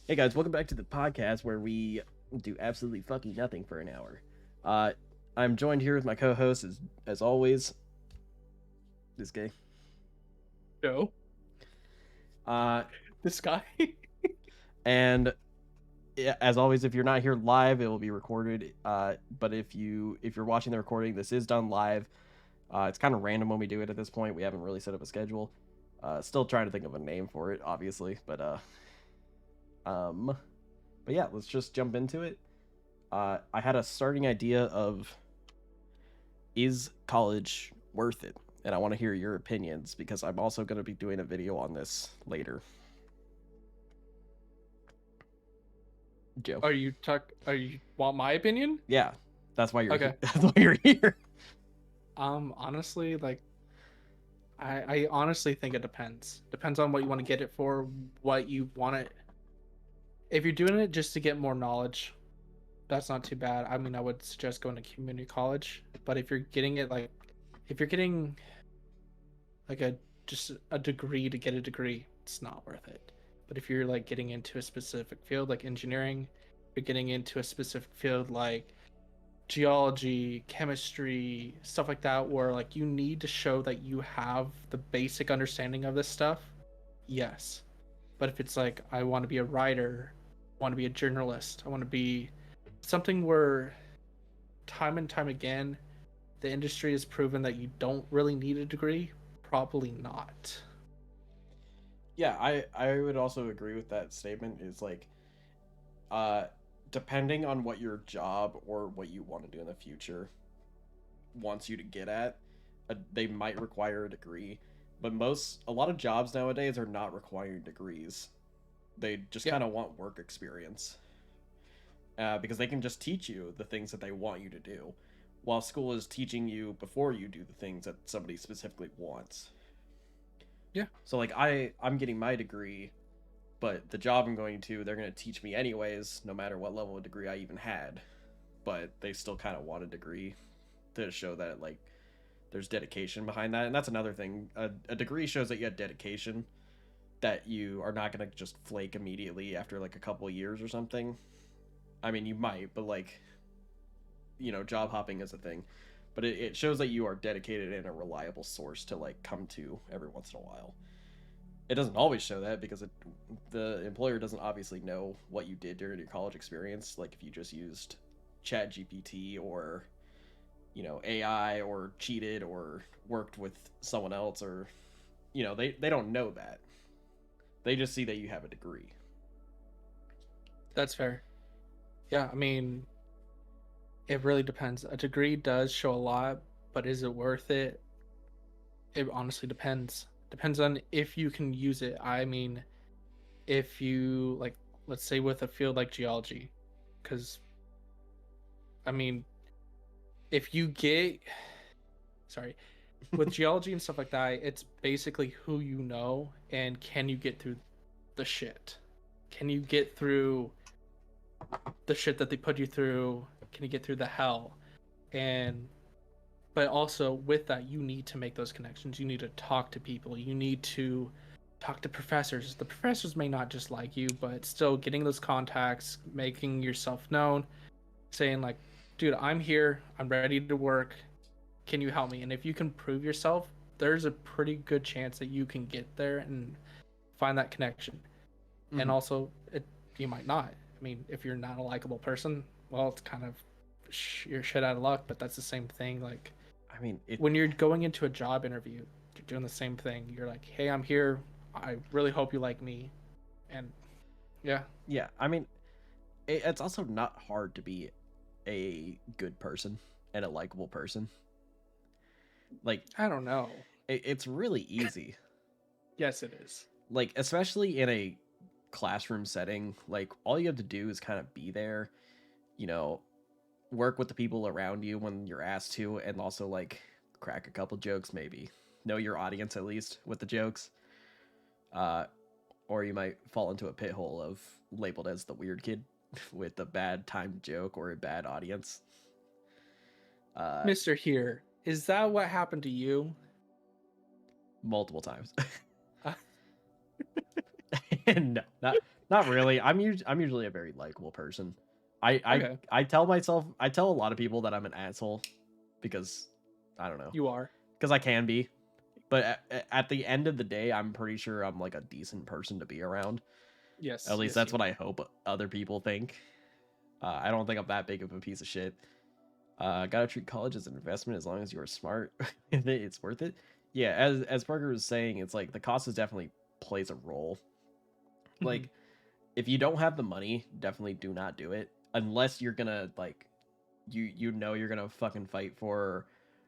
Hey guys, welcome back to the podcast where we do absolutely fucking nothing for an hour. I'm joined here with my co-host as always, this guy. No, Uh, this guy. and as always, if you're not here live, it will be recorded. But if you're watching the recording, this is done live. It's kind of random when we do it at this point. We haven't really set up a schedule. Still trying to think of a name for it, obviously. Um, but yeah, let's just jump into it. I had a starting idea of, is college worth it? And I want to hear your opinions because I'm also going to be doing a video on this later. Joe. Are you want my opinion? Yeah, that's why you're here. Okay. That's why you're here. Honestly, like I honestly think it depends. Depends on what you want to get it for, what you want it. If you're doing it just to get more knowledge, that's not too bad. I mean, I would suggest going to community college. But if you're getting it if you're getting like just a degree to get a degree, it's not worth it. But if you're like getting into a specific field like engineering, you're getting into a specific field like geology, chemistry, stuff like that, where like you need to show that you have the basic understanding of this stuff, yes. But if it's like I want to be a writer, I want to be a journalist, I want to be something where time and time again the industry has proven that you don't really need a degree, probably not. Yeah, I would also agree with that statement. Is like, uh, depending on what your job or what you want to do in the future wants you to get at, they might require a degree. But a lot of jobs nowadays are not requiring degrees. They just Yeah. kind of want work experience. Because they can just teach you the things that they want you to do, while school is teaching you before you do the things that somebody specifically wants. Yeah. So like I'm getting my degree, but the job I'm going to, they're going to teach me anyways, no matter what level of degree I even had. But they still kind of want a degree to show that like there's dedication behind that, and that's another thing. A degree shows that you had dedication, that you are not going to just flake immediately after like a couple of years or something. I mean, you might, but like, job hopping is a thing, but it shows that you are dedicated and a reliable source to like come to every once in a while. It doesn't always show that because the employer doesn't obviously know what you did during your college experience. Like if you just used Chat GPT or AI or cheated or worked with someone else, or they don't know that. They just see that you have a degree. That's fair. Yeah, I mean, it really depends. A degree does show a lot, but is it worth it? It honestly depends. Depends on if you can use it. I mean, if you like, let's say with a field like geology, because I mean, if you get, sorry, with geology and stuff like that, it's basically who you know and can you get through the shit? Can you get through the shit that they put you through? Can you get through the hell? And but also with that you need to make those connections, you need to talk to people, you need to talk to professors. The professors may not just like you, but still getting those contacts, making yourself known, saying like, dude, I'm here, I'm ready to work, can you help me? And if you can prove yourself, there's a pretty good chance that you can get there and find that connection. And Mm-hmm. also you might not. I mean, if you're not a likable person, well, it's kind of you're shit out of luck. But that's the same thing like I mean, when you're going into a job interview, you're doing the same thing. You're like, hey, I'm here, I really hope you like me. And yeah. yeah. I mean, it's also not hard to be a good person and a likable person. Like, I don't know. it's really easy. Yes, it is. Like, especially in a classroom setting, like all you have to do is kind of be there, you know, work with the people around you when you're asked to, and also like crack a couple jokes, maybe know your audience at least with the jokes. Uh, or you might fall into a pit hole of labeled as the weird kid with a bad timed joke or a bad audience. Uh, Mr. Here, is that what happened to you? Multiple times. Uh, No, not really. I'm usually a very likable person. Okay, I tell a lot of people that I'm an asshole because I don't know, you are. because I can be. But at the end of the day, I'm pretty sure I'm like a decent person to be around. At Yes, least yes, that's you what are. I hope other people think. I don't think I'm that big of a piece of shit. Gotta treat college as an investment as long as you're smart. It's worth it. Yeah, as Parker was saying, it's like the cost is definitely plays a role. Mhm. Like if you don't have the money, definitely do not do it unless you're gonna like you know you're gonna fucking fight for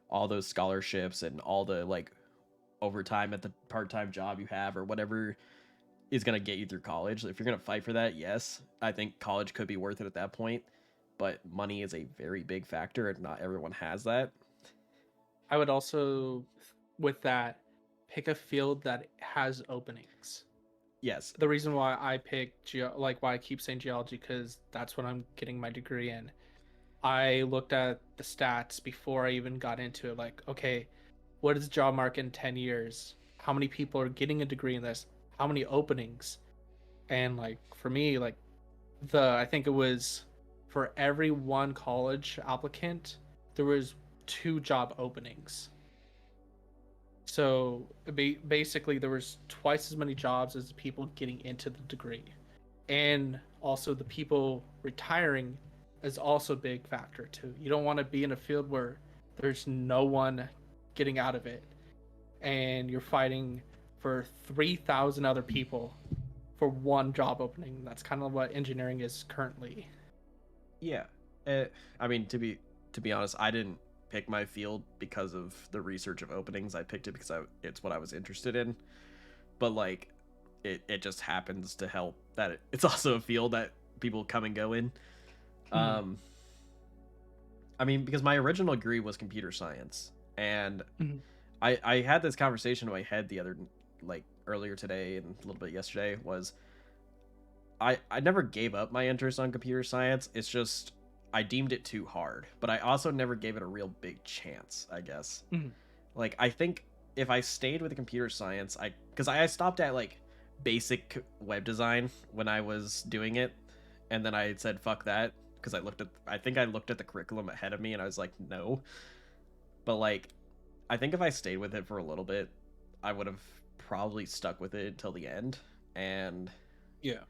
all those scholarships and all the like overtime at the part-time job you have or whatever is going to get you through college. If you're going to fight for that, yes, I think college could be worth it at that point, but money is a very big factor and not everyone has that. I would also, with that, pick a field that has openings. Yes. The reason why I picked like why I keep saying geology, because that's what I'm getting my degree in. I looked at the stats before I even got into it. Like, okay, what is the job market in 10 years? How many people are getting a degree in this? How many openings? And like for me, like I think it was for every one college applicant, there was 2 job openings. So basically, there was twice as many jobs as the people getting into the degree, and also the people retiring is also a big factor too. You don't want to be in a field where there's no one getting out of it, and you're fighting for 3,000 other people for one job opening. That's kind of what engineering is currently. Yeah. Uh, I mean, to be honest, I didn't pick my field because of the research of openings. I picked it because it's what I was interested in. But like, it just happens to help that it's also a field that people come and go in. Mhm. Um, I mean, because my original degree was computer science, and Mhm. I had this conversation in my head the other like earlier today and a little bit yesterday was I never gave up my interest on computer science. It's just I deemed it too hard, but I also never gave it a real big chance, I guess. Mhm. Like I think if I stayed with the computer science, I cuz I stopped at like basic web design when I was doing it, and then I said fuck that because I think I looked at the curriculum ahead of me and I was like no. But like I think if I stayed with it for a little bit, I would have probably stuck with it until the end. And Yeah.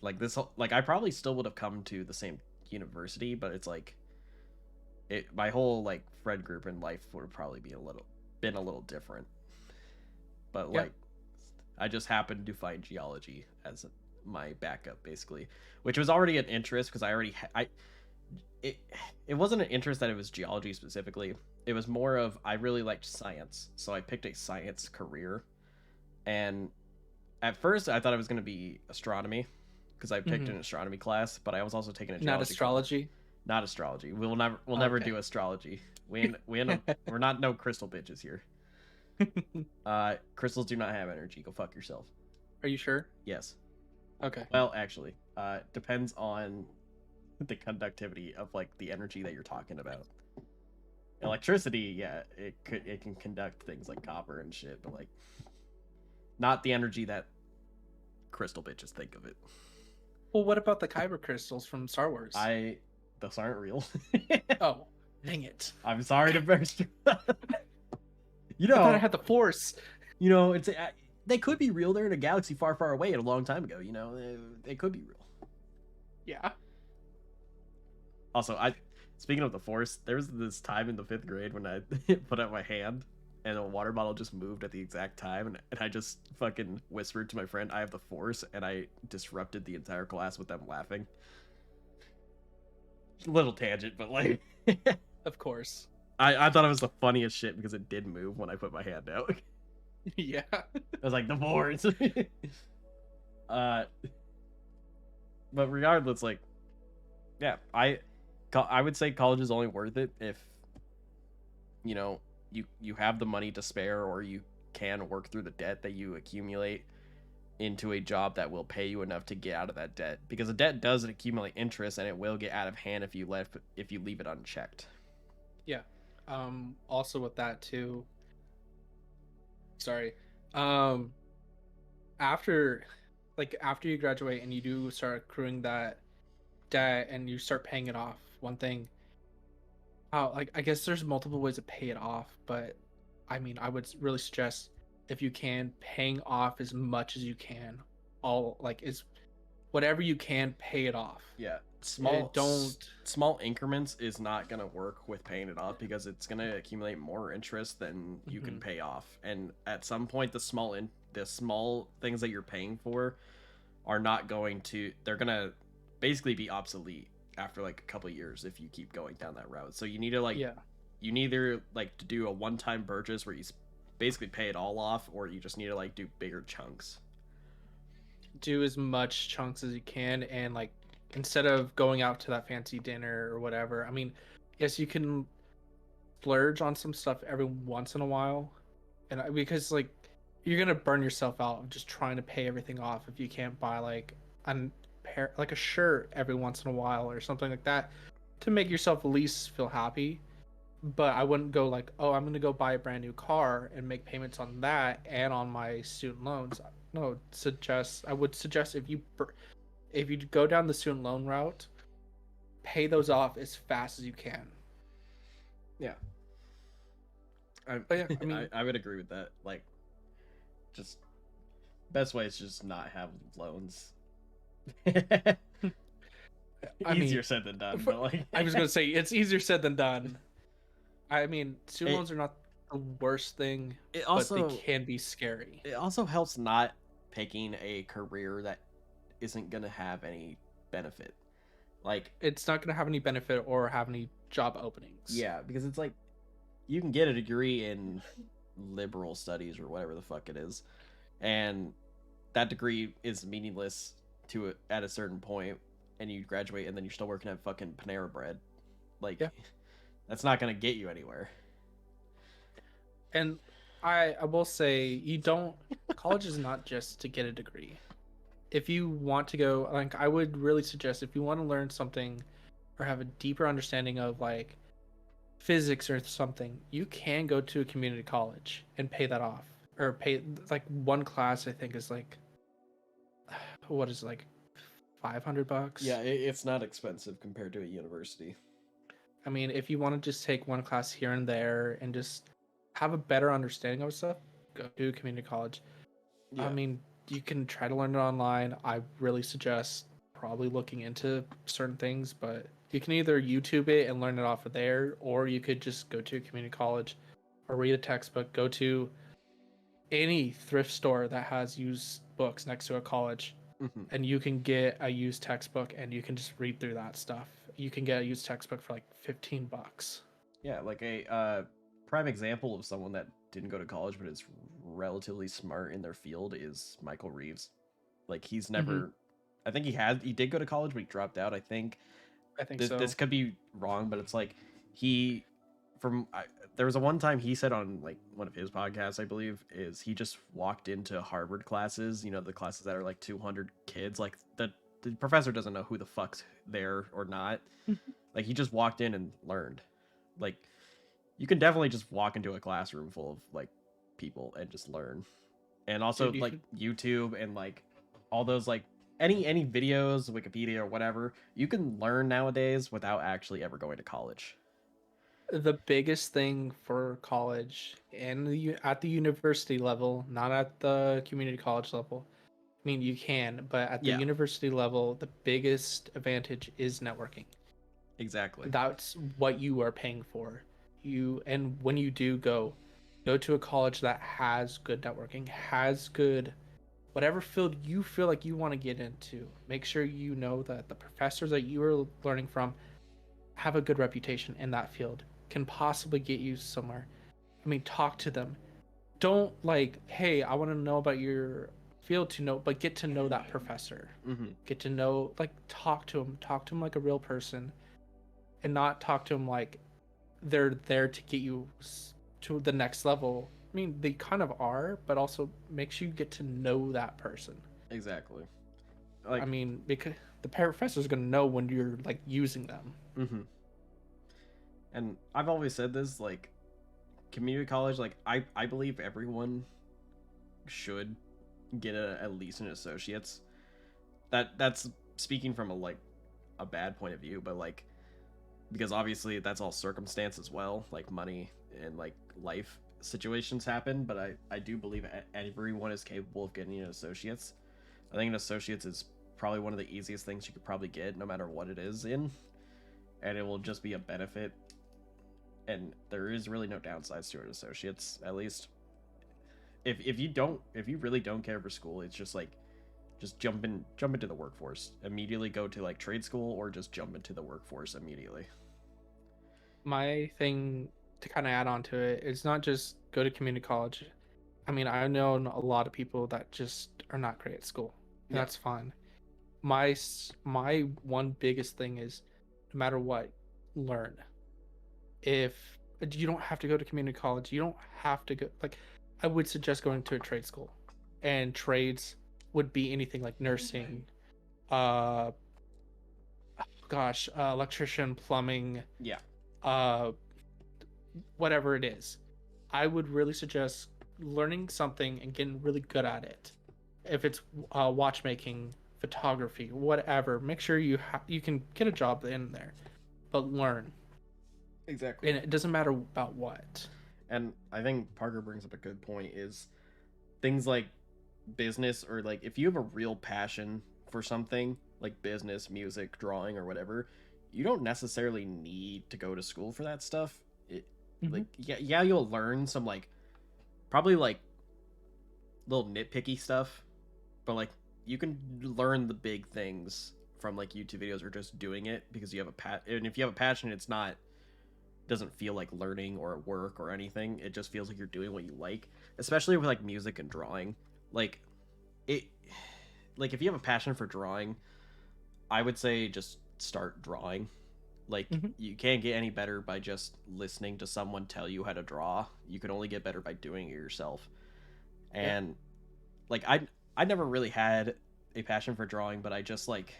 like like I probably still would have come to the same university, but it's like my whole like friend group in life would have probably been a little different. But Yeah. like I just happened to find geology as my backup basically, which was already an interest because I already I it it wasn't an interest that it was geology specifically. It was more of I really liked science, so I picked a science career. And at first, I thought it was going to be astronomy because I picked Mhm. an astronomy class, but I was also taking a Not geology class. astrology. Not astrology. We'll never Okay. do astrology. We're not no crystal bitches here. Crystals do not have energy. Go fuck yourself. Are you sure? Yes. Okay. Well, actually, depends on the conductivity of like the energy that you're talking about. Electricity, yeah, it can conduct things like copper and shit, but like not the energy that crystal bitches think of it. Well, what about the kyber crystals from Star Wars? I Those aren't real. Oh, dang it! I'm sorry to burst. you I thought I know, had the Force. you know, they could be real. They're in a galaxy far, far away, and a long time ago. They could be real. Yeah. Also, I speaking of the Force, there was this time in the 5th grade when I put out my hand and a water bottle just moved at the exact time, and I just fucking whispered to my friend, "I have the Force," and I disrupted the entire class with them laughing. Little tangent, but like, Of course. I thought it was the funniest shit because it did move when I put my hand out. Yeah. I was like, the Force. uh, but regardless, like, yeah, I would say college is only worth it if you know you have the money to spare, or you can work through the debt that you accumulate into a job that will pay you enough to get out of that debt, because a debt does accumulate interest and it will get out of hand if you leave it unchecked. Yeah. Also with that too. Sorry. Um. After like after you graduate and you do start accruing that debt and you start paying it off, one thing, how like I guess there's multiple ways to pay it off, but I mean I would really suggest if you can paying off as much as you can, all like is whatever you can pay it off. Yeah, Don't. small increments is not gonna work with paying it off because it's gonna accumulate more interest than you can Mhm. pay off, and at some point the small things that you're paying for are not going to they're gonna basically be obsolete after like a couple years if you keep going down that route. So you need to like Yeah. you neither like to do a one-time purchase where you basically pay it all off, or you just need to like do bigger chunks. Do as much chunks as you can, and like instead of going out to that fancy dinner or whatever, I mean, yes, you can splurge on some stuff every once in a while, and because like you're gonna burn yourself out of just trying to pay everything off if you can't buy like a pair like a shirt every once in a while or something like that to make yourself at least feel happy. But I wouldn't go like, oh, I'm gonna go buy a brand new car and make payments on that and on my student loans. No, I would suggest if you go down the student loan route, pay those off as fast as you can. Yeah, But yeah, I mean, I would agree with that. Like, just best way is just not have loans. I Easier mean, said than done, but like I was gonna say it's easier said than done. I mean, student it, loans are not the worst thing, it but they also can be scary. it also helps not picking a career that isn't gonna have any benefit. Like, It's not gonna have any benefit or have any job openings. yeah, because it's like you can get a degree in liberal studies or whatever the fuck it is, and that degree is meaningless to at a certain point, and you graduate and then you're still working at fucking Panera Bread. Like, Yeah. that's not gonna get you anywhere. And I will say you don't college is not just to get a degree. If you want to go like I would really suggest if you want to learn something or have a deeper understanding of like physics or something, you can go to a community college and pay that off. Or pay like one class I think is like what is it, like $500? Yeah, it's not expensive compared to a university. I mean, if you want to just take one class here and there and just have a better understanding of stuff, go to community college. I Yeah. mean, you can try to learn it online. I really suggest probably looking into certain things, but you can either YouTube it and learn it off of there, or you could just go to a community college or read a textbook. Go to any thrift store that has used books next to a college, hmm and you can get a used textbook and you can just read through that stuff. You can get a used textbook for like $15. Yeah, like a prime example of someone that didn't go to college but is relatively smart in their field is Michael Reeves. Like, he's Hmm. never, I think he did go to college, but he dropped out. I think I think this so. could be wrong, but it's like he from there was a one time he said on like one of his podcasts, I believe, is he just walked into Harvard classes, the classes that are like 200 kids, like the professor doesn't know who the fuck's there or not. Like, he just walked in and learned. Like, you can definitely just walk into a classroom full of like people and just learn. And also Dude, you like could YouTube and like all those like any videos, Wikipedia or whatever, you can learn nowadays without actually ever going to college. the biggest thing for college and at the university level, not at the community college level. I mean, you can, but at the Yeah, university level, the biggest advantage is networking. exactly. That's what you are paying for. And when you do go to a college that has good networking, has good whatever field you feel like you want to get into. Make sure you know that the professors that you are learning from have a good reputation in that field, can possibly get you somewhere. I mean, talk to them. Don't like, hey, I want to know about your field to know, but get to know that professor. hmm Get to know, like, talk to him like a real person, and not talk to him like they're there to get you to the next level. I mean, they kind of are, but also make sure you get to know that person. Exactly. I Like, mean, because the professor is going to know when you're like using them. hmm and I've always said this, like, community college, like I believe everyone should get at least an associate's. That's speaking from a bad point of view, but like because obviously that's all circumstance as well, like money and like life situations happen. But I do believe everyone is capable of getting an associate's. I think an associate's is probably one of the easiest things you could probably get, no matter what it is in, and it will just be a benefit. And there is really no downsides to an associate's, at least. If you really don't care for school, it's just like just jump into the workforce immediately. Go to like trade school or just jump into the workforce immediately. My thing to kind of add on to it is not just go to community college. I mean, I know a lot of people that just are not great at school, and Yeah. that's fine. My one biggest thing is, no matter what, learn. If you don't have to go to community college, you don't have to go. Like, I would suggest going to a trade school, and trades would be anything like nursing, uh, electrician, plumbing, Yeah. uh, whatever it is. I would really suggest learning something and getting really good at it. If it's watchmaking, photography, whatever, make sure you can get a job in there, but learn. Exactly. And it doesn't matter about what. And I think Parker brings up a good point is things like business, or like if you have a real passion for something like business, music, drawing, or whatever, you don't necessarily need to go to school for that stuff. Like yeah, you'll learn some like probably like little nitpicky stuff, but like you can learn the big things from like YouTube videos or just doing it because you have and if you have a passion, it's not doesn't feel like learning or work or anything. It just feels like you're doing what you like, especially with like music and drawing. Like it like if you have a passion for drawing, I would say just start drawing. Like you can't get any better by just listening to someone tell you how to draw. You can only get better by doing it yourself. And like I never really had a passion for drawing, but I just like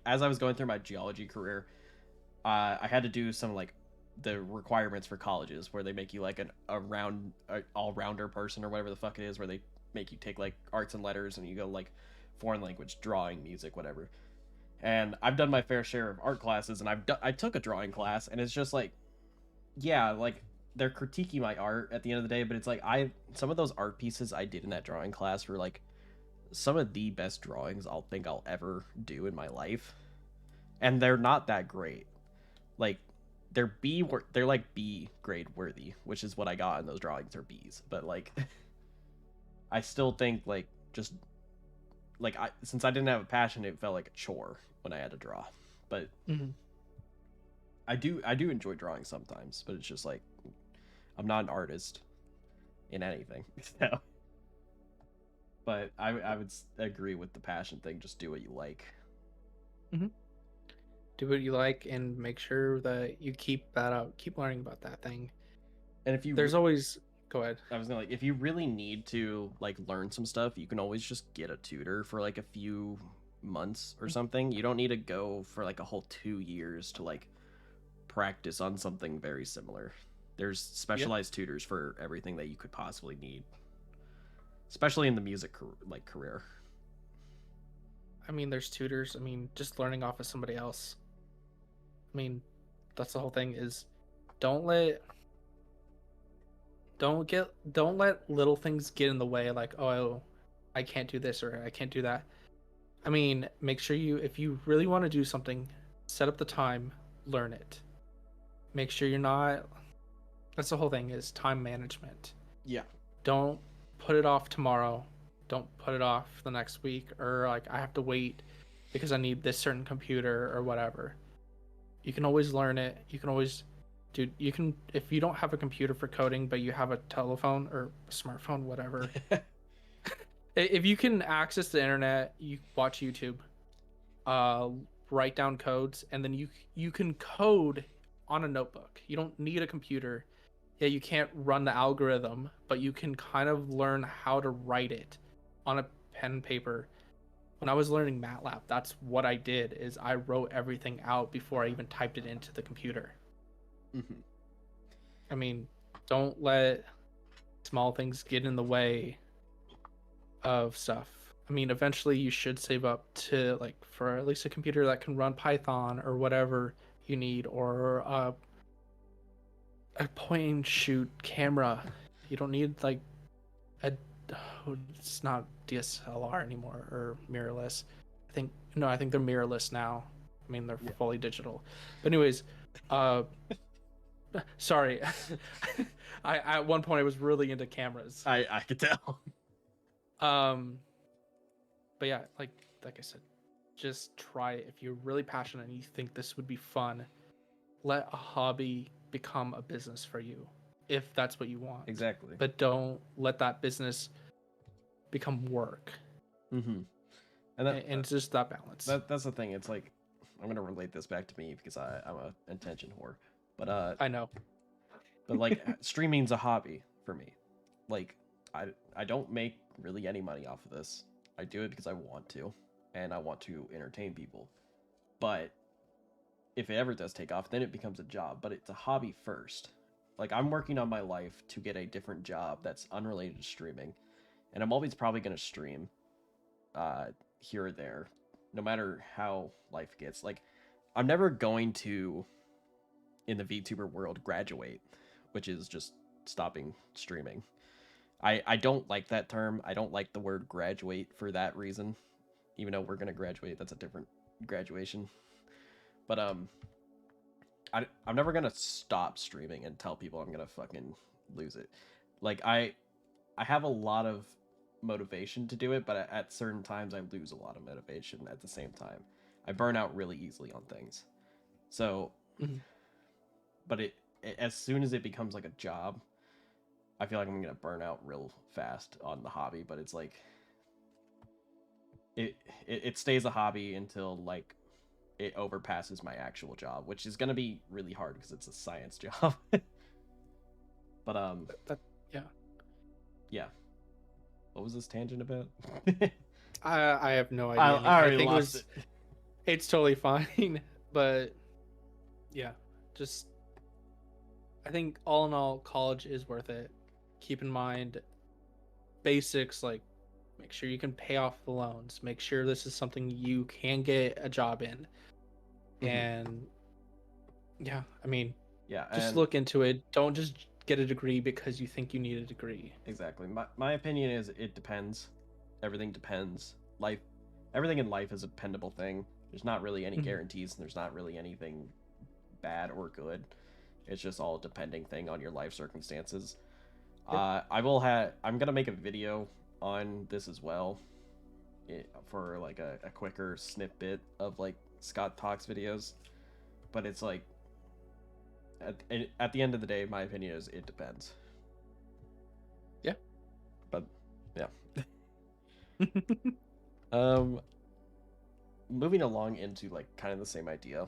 as I was going through my geology career, I had to do some like the requirements for colleges where they make you like a all-rounder person or whatever the fuck it is, where they make you take like arts and letters and you go like foreign language, drawing, music, whatever. And I've done my fair share of art classes, and I took a drawing class, and it's just like, yeah, like they're critiquing my art at the end of the day, but it's like some of those art pieces I did in that drawing class were like some of the best drawings I'll ever do in my life, and they're not that great. Like they're like B grade worthy, which is what I got in those drawings, are B's. But like I still think like just like since I didn't have a passion, it felt like a chore when I had to draw. But I do enjoy drawing sometimes, but it's just like I'm not an artist in anything. So but I would agree with the passion thing. Just do what you like. Do what you like and make sure that you keep that up. Keep learning about that thing. And if you there's always go ahead. I was gonna like if you really need to like learn some stuff, you can always just get a tutor for like a few months or something. You don't need to go for like a whole 2 years to like practice on something very similar. There's specialized tutors for everything that you could possibly need, especially in the music career. I mean, there's tutors. I mean, just learning off of somebody else. I mean, that's the whole thing is don't let little things get in the way, like, oh, I can't do this or I can't do that. I mean, make sure if you really want to do something, set up the time, learn it. Make sure you're not, that's the whole thing is time management. Yeah. Don't put it off tomorrow. Don't put it off the next week, or like I have to wait because I need this certain computer or whatever. You can always learn it. You can always you can, if you don't have a computer for coding but you have a telephone or a smartphone, whatever. If you can access the internet, you watch YouTube, write down codes, and then you can code on a notebook. You don't need a computer. Yeah, you can't run the algorithm, but you can kind of learn how to write it on a pen and paper. When I was learning MATLAB, that's what I did, is I wrote everything out before I even typed it into the computer. I mean, don't let small things get in the way of stuff. I mean, eventually you should save up to like for at least a computer that can run Python or whatever you need, or a point and shoot camera. You don't need like a it's not DSLR anymore or mirrorless. I think they're mirrorless now. I mean, they're fully digital. But anyways, uh sorry. I at one point I was really into cameras. I could tell. But yeah, like I said, just try it. If you're really passionate and you think this would be fun, let a hobby become a business for you if that's what you want. Exactly. But don't let that business become work. Mm-hmm. And it's just that balance. That's the thing. It's like, I'm gonna relate this back to me because I'm a attention whore. But I know. But like streaming's a hobby for me. Like I don't make really any money off of this. I do it because I want to, and I want to entertain people. But if it ever does take off, then it becomes a job. But it's a hobby first. Like, I'm working on my life to get a different job that's unrelated to streaming, and I'm always probably gonna stream, here or there, no matter how life gets. Like, I'm never going to, in the VTuber world, graduate, which is just stopping streaming. I don't like that term. I don't like the word graduate for that reason. Even though we're gonna graduate, that's a different graduation. But I'm never gonna stop streaming and tell people I'm gonna fucking lose it. Like, I have a lot of motivation to do it, but at certain times I lose a lot of motivation at the same time. I burn out really easily on things. So, but as soon as it becomes like a job, I feel like I'm gonna burn out real fast on the hobby. But it's like it stays a hobby until like it overpasses my actual job, which is gonna be really hard because it's a science job. But yeah. What was this tangent about? I have no idea. I already lost it. It's totally fine, but yeah, just I think all in all, college is worth it. Keep in mind basics like make sure you can pay off the loans. Make sure this is something you can get a job in. And yeah, I mean, yeah, just look into it. Don't just get a degree because you think you need a degree. Exactly. My opinion is it depends. Everything depends. Everything in life is a dependable thing. There's not really any guarantees, and there's not really anything bad or good. It's just all a depending thing on your life circumstances. Yep. I'm gonna make a video on this as well, for like a quicker snippet of like Scott Talks videos, but it's like at the end of the day, my opinion is it depends. Yeah. But yeah. Moving along into like kind of the same idea,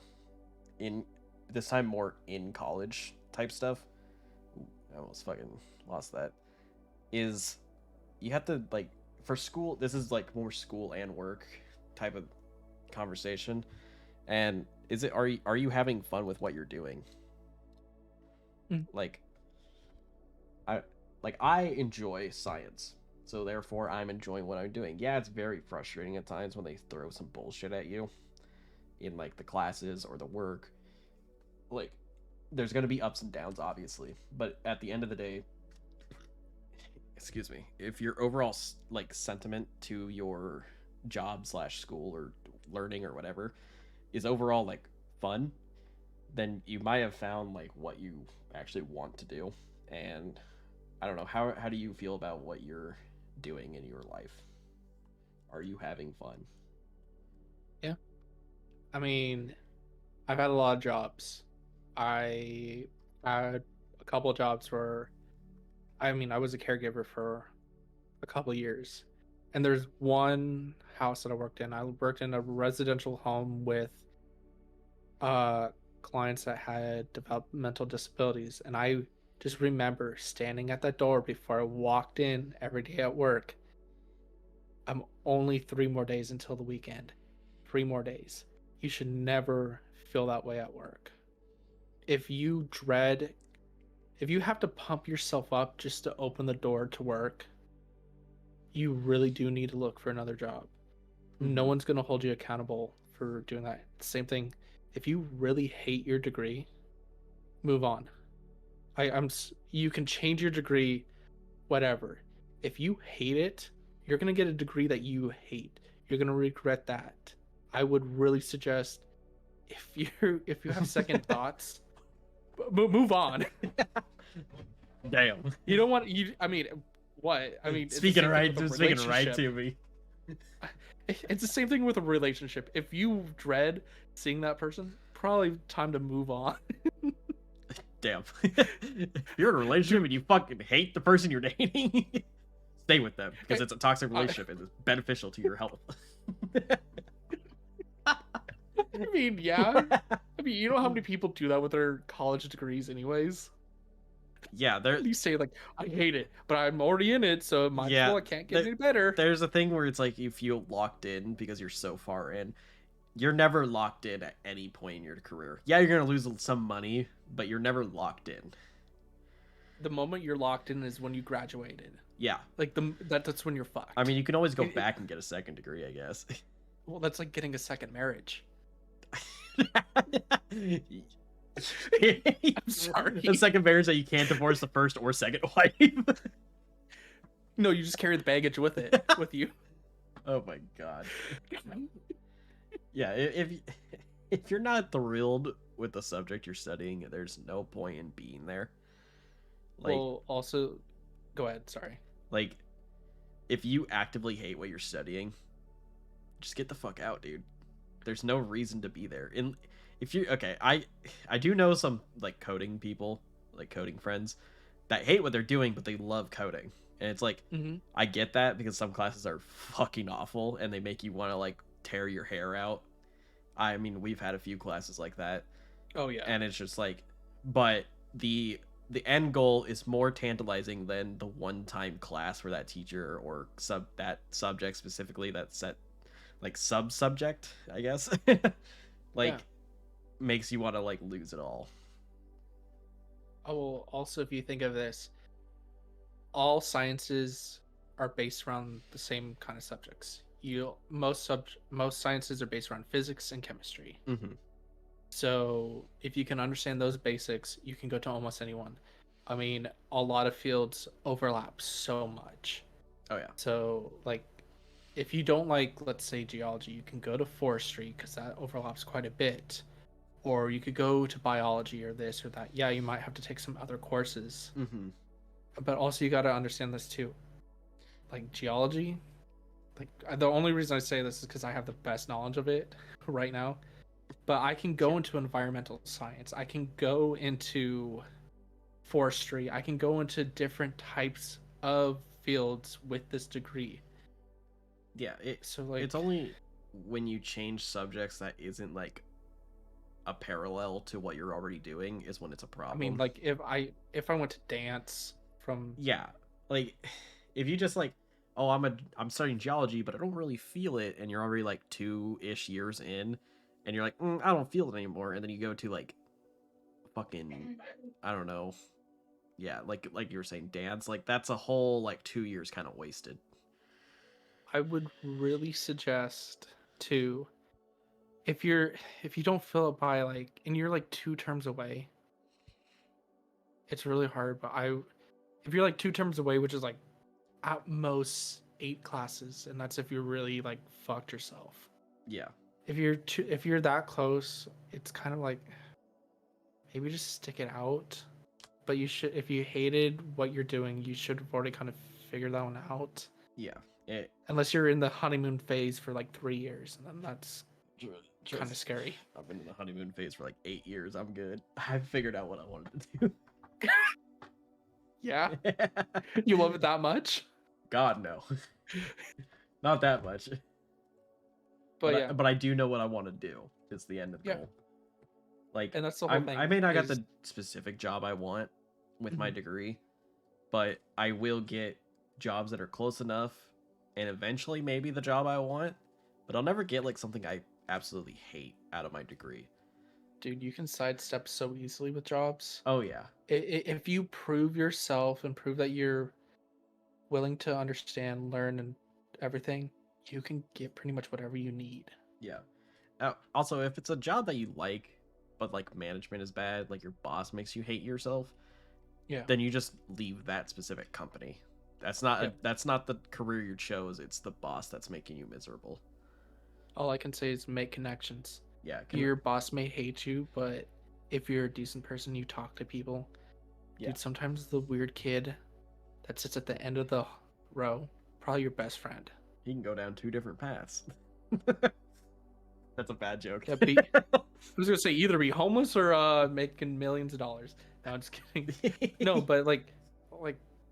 in this time more in college type stuff. I almost fucking lost that. Is you have to like for school. This is like more school and work type of conversation. And are you having fun with what you're doing? Like I enjoy science, so therefore I'm enjoying what I'm doing. Yeah, it's very frustrating at times when they throw some bullshit at you in like the classes or the work. Like, there's gonna be ups and downs, obviously, but at the end of the day, excuse me, if your overall like sentiment to your job slash school or learning or whatever is overall like fun, then you might have found like what you actually want to do. And I don't know, how do you feel about what you're doing in your life? Are you having fun? Yeah. I mean, I've had a lot of jobs. I had a couple of jobs where I was a caregiver for a couple of years. And there's one house that I worked in. I worked in a residential home with clients that had developmental disabilities, and I just remember standing at that door before I walked in every day at work. I'm only 3 more days until the weekend. 3 more days. You should never feel that way at work. If you have to pump yourself up just to open the door to work, you really do need to look for another job. No Mhm. one's going to hold you accountable for doing that. Same thing. If you really hate your degree, move on. You can change your degree, whatever. If you hate it, you're going to get a degree that you hate. You're going to regret that. I would really suggest if you have second thoughts, move on. Damn. You don't want you. I mean, what? I mean, it's the Speaking same thing right, with a just speaking right relationship. to me. It's the same thing with a relationship. If you dread seeing that person, probably time to move on. Damn. If you're in a relationship and you fucking hate the person you're dating, stay with them because it's a toxic relationship and it's beneficial to your health. I mean, yeah. I mean, you know how many people do that with their college degrees, anyways. Yeah, there. You say like, I hate it, but I'm already in it, so might as Yeah, well. I can't get any better. there's a thing where it's like you feel locked in because you're so far in. You're never locked in at any point in your career. Yeah, you're gonna lose some money, but you're never locked in. The moment you're locked in is when you graduated. Yeah, Like that's when you're fucked. I mean, you can always go back and get a second degree, I guess. Well, that's like getting a second marriage. I'm sorry. The second marriage that you can't divorce the first or second wife. No, you just carry the baggage with it with you. Oh my god. Yeah, if you're not thrilled with the subject you're studying, there's no point in being there. Like, well, also, go ahead. Sorry. Like, if you actively hate what you're studying, just get the fuck out, dude. There's no reason to be there. If you okay, I do know some like coding people, like coding friends, that hate what they're doing, but they love coding. And it's like, I get that because some classes are fucking awful and they make you want to like tear your hair out. I mean, we've had a few classes like that. Oh yeah. And it's just like, but the end goal is more tantalizing than the one-time class where that teacher or that subject specifically that set like sub-subject, I guess, like makes you want to like lose it all. Oh, well, also if you think of this, all sciences are based around the same kind of subjects. Most sciences are based around physics and chemistry. Mm-hmm. So if you can understand those basics, you can go to almost anyone. I mean, a lot of fields overlap so much. Oh yeah. So like, if you don't like, let's say, geology, you can go to forestry because that overlaps quite a bit. Or you could go to biology or this or that. Yeah, you might have to take some other courses. Mm-hmm. But also you got to understand this too. Like geology, like the only reason I say this is because I have the best knowledge of it right now. But I can go into environmental science. I can go into forestry. I can go into different types of fields with this degree. Yeah, so like it's only when you change subjects that isn't like a parallel to what you're already doing is when it's a problem. I mean, like if I went to dance from like if you just like, oh, I'm studying geology, but I don't really feel it, and you're already like 2-ish years in, and you're like, I don't feel it anymore, and then you go to like fucking, I don't know, like you were saying, dance, like that's a whole like 2 years kind of wasted. I would really suggest to, if you don't feel it by like, and you're like 2 terms away, it's really hard. But if you're like 2 terms away, which is like at most 8 classes, and that's if you're really like fucked yourself. Yeah. If you're that close, it's kind of like maybe just stick it out. But you should, if you hated what you're doing, you should have already kind of figured that one out. Yeah. Unless you're in the honeymoon phase for like 3 years, and then that's kind of scary. I've been in the honeymoon phase for like 8 years. I'm good. I figured out what I wanted to do. Yeah? You love it that much? God, no. Not that much. But yeah. But I do know what I want to do. It's the end of the goal. Like, and that's the whole thing. I may not get the specific job I want with my degree, but I will get jobs that are close enough, and eventually maybe the job I want, but I'll never get like something I absolutely hate out of my degree. Dude, you can sidestep so easily with jobs. Oh yeah. If you prove yourself and prove that you're willing to understand, learn, and everything, you can get pretty much whatever you need. Yeah. Also, if it's a job that you like, but like management is bad, like your boss makes you hate yourself, Yeah. then you just leave that specific company. That's not the career you chose. It's the boss that's making you miserable. All I can say is make connections. Yeah. Your boss may hate you, but if you're a decent person, you talk to people. Yeah. Dude, sometimes the weird kid that sits at the end of the row, probably your best friend. He can go down 2 different paths. That's a bad joke. Yeah, I was gonna say either be homeless or making millions of dollars. No, I'm just kidding. No, but like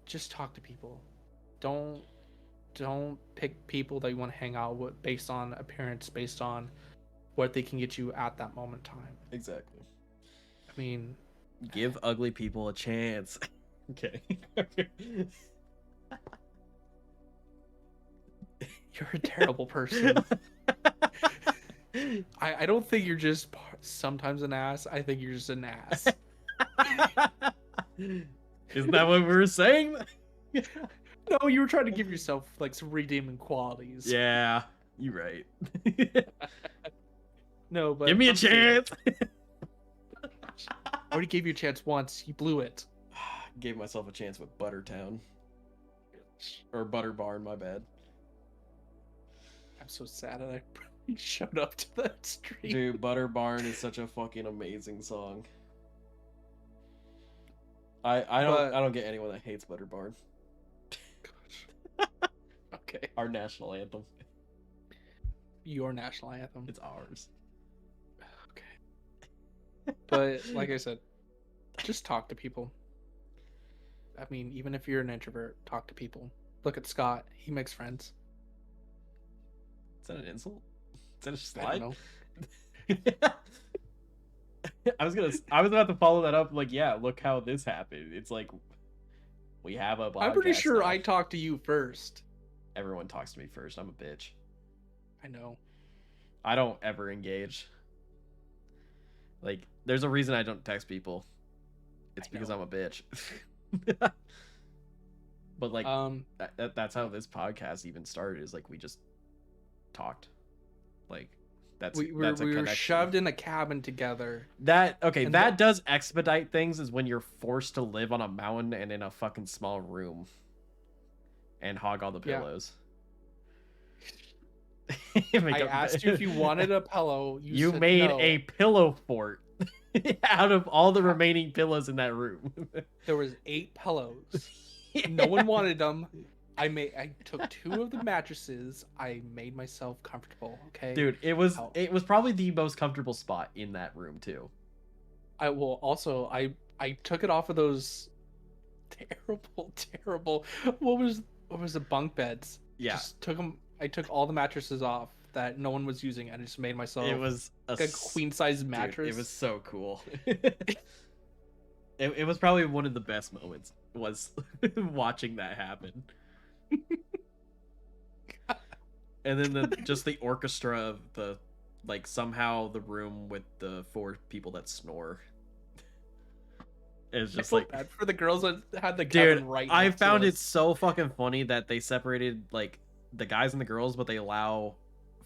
just talk to people. Don't pick people that you want to hang out with based on appearance, based on what they can get you at that moment in time. Exactly. I mean, give ugly people a chance. Okay. You're a terrible person. I don't think you're just sometimes an ass. I think you're just an ass. Isn't that what we were saying? No, you were trying to give yourself like some redeeming qualities. Yeah, you're right. No, but give me a chance. I already gave you a chance once. You blew it. Gave myself a chance with Buttertown. Or Butter Barn, my bad. I'm so sad that I showed up to that stream. Dude, Butter Barn is such a fucking amazing song. I don't get anyone that hates Butter Barn. Okay. Our national anthem. Your national anthem. It's ours. Okay. But like I said, just talk to people. I mean, even if you're an introvert, talk to people. Look at Scott. He makes friends. Is that an insult? Is that a slide? I don't know. I was about to follow that up. Like, yeah, look how this happened. It's like we have a podcast. I'm pretty sure now. I talked to you first. Everyone talks to me first. I'm a bitch. I know. I don't ever engage. Like, there's a reason I don't text people. It's because I'm a bitch. But like, that's how this podcast even started. Is like we just talked. Like we were shoved in a cabin together. That does expedite things. Is when you're forced to live on a mountain and in a fucking small room and hog all the pillows. I asked you if you wanted a pillow. You said made no. a pillow fort out of all the remaining pillows in that room. There was 8 pillows. No one wanted them. I took 2 of the mattresses. I made myself comfortable. Okay, dude, it was probably the most comfortable spot in that room too. I took it off of those terrible. What was the bunk beds? Yeah, just took them. I took all the mattresses off that no one was using. I just made myself. It was a queen size mattress. Dude, it was so cool. It was probably one of the best moments was watching that happen. And then just the orchestra of the like somehow the room with the 4 people that snore. It's just like bad for the girls that had the dude. Right I found it so fucking funny that they separated like the guys and the girls, but they allow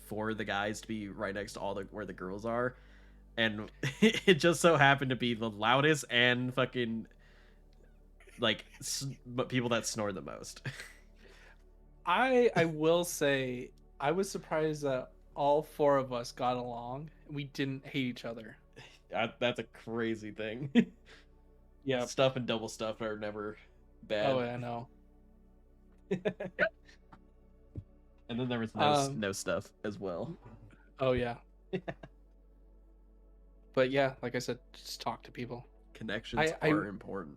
for the guys to be right next to where the girls are. And it just so happened to be the loudest and fucking like but people that snore the most. I will say I was surprised that all 4 of us got along and we didn't hate each other. That's a crazy thing. Yeah, stuff and double stuff are never bad. Oh, yeah, I know. And then there was no stuff as well. Oh yeah. But yeah, like I said, just talk to people. Connections are important.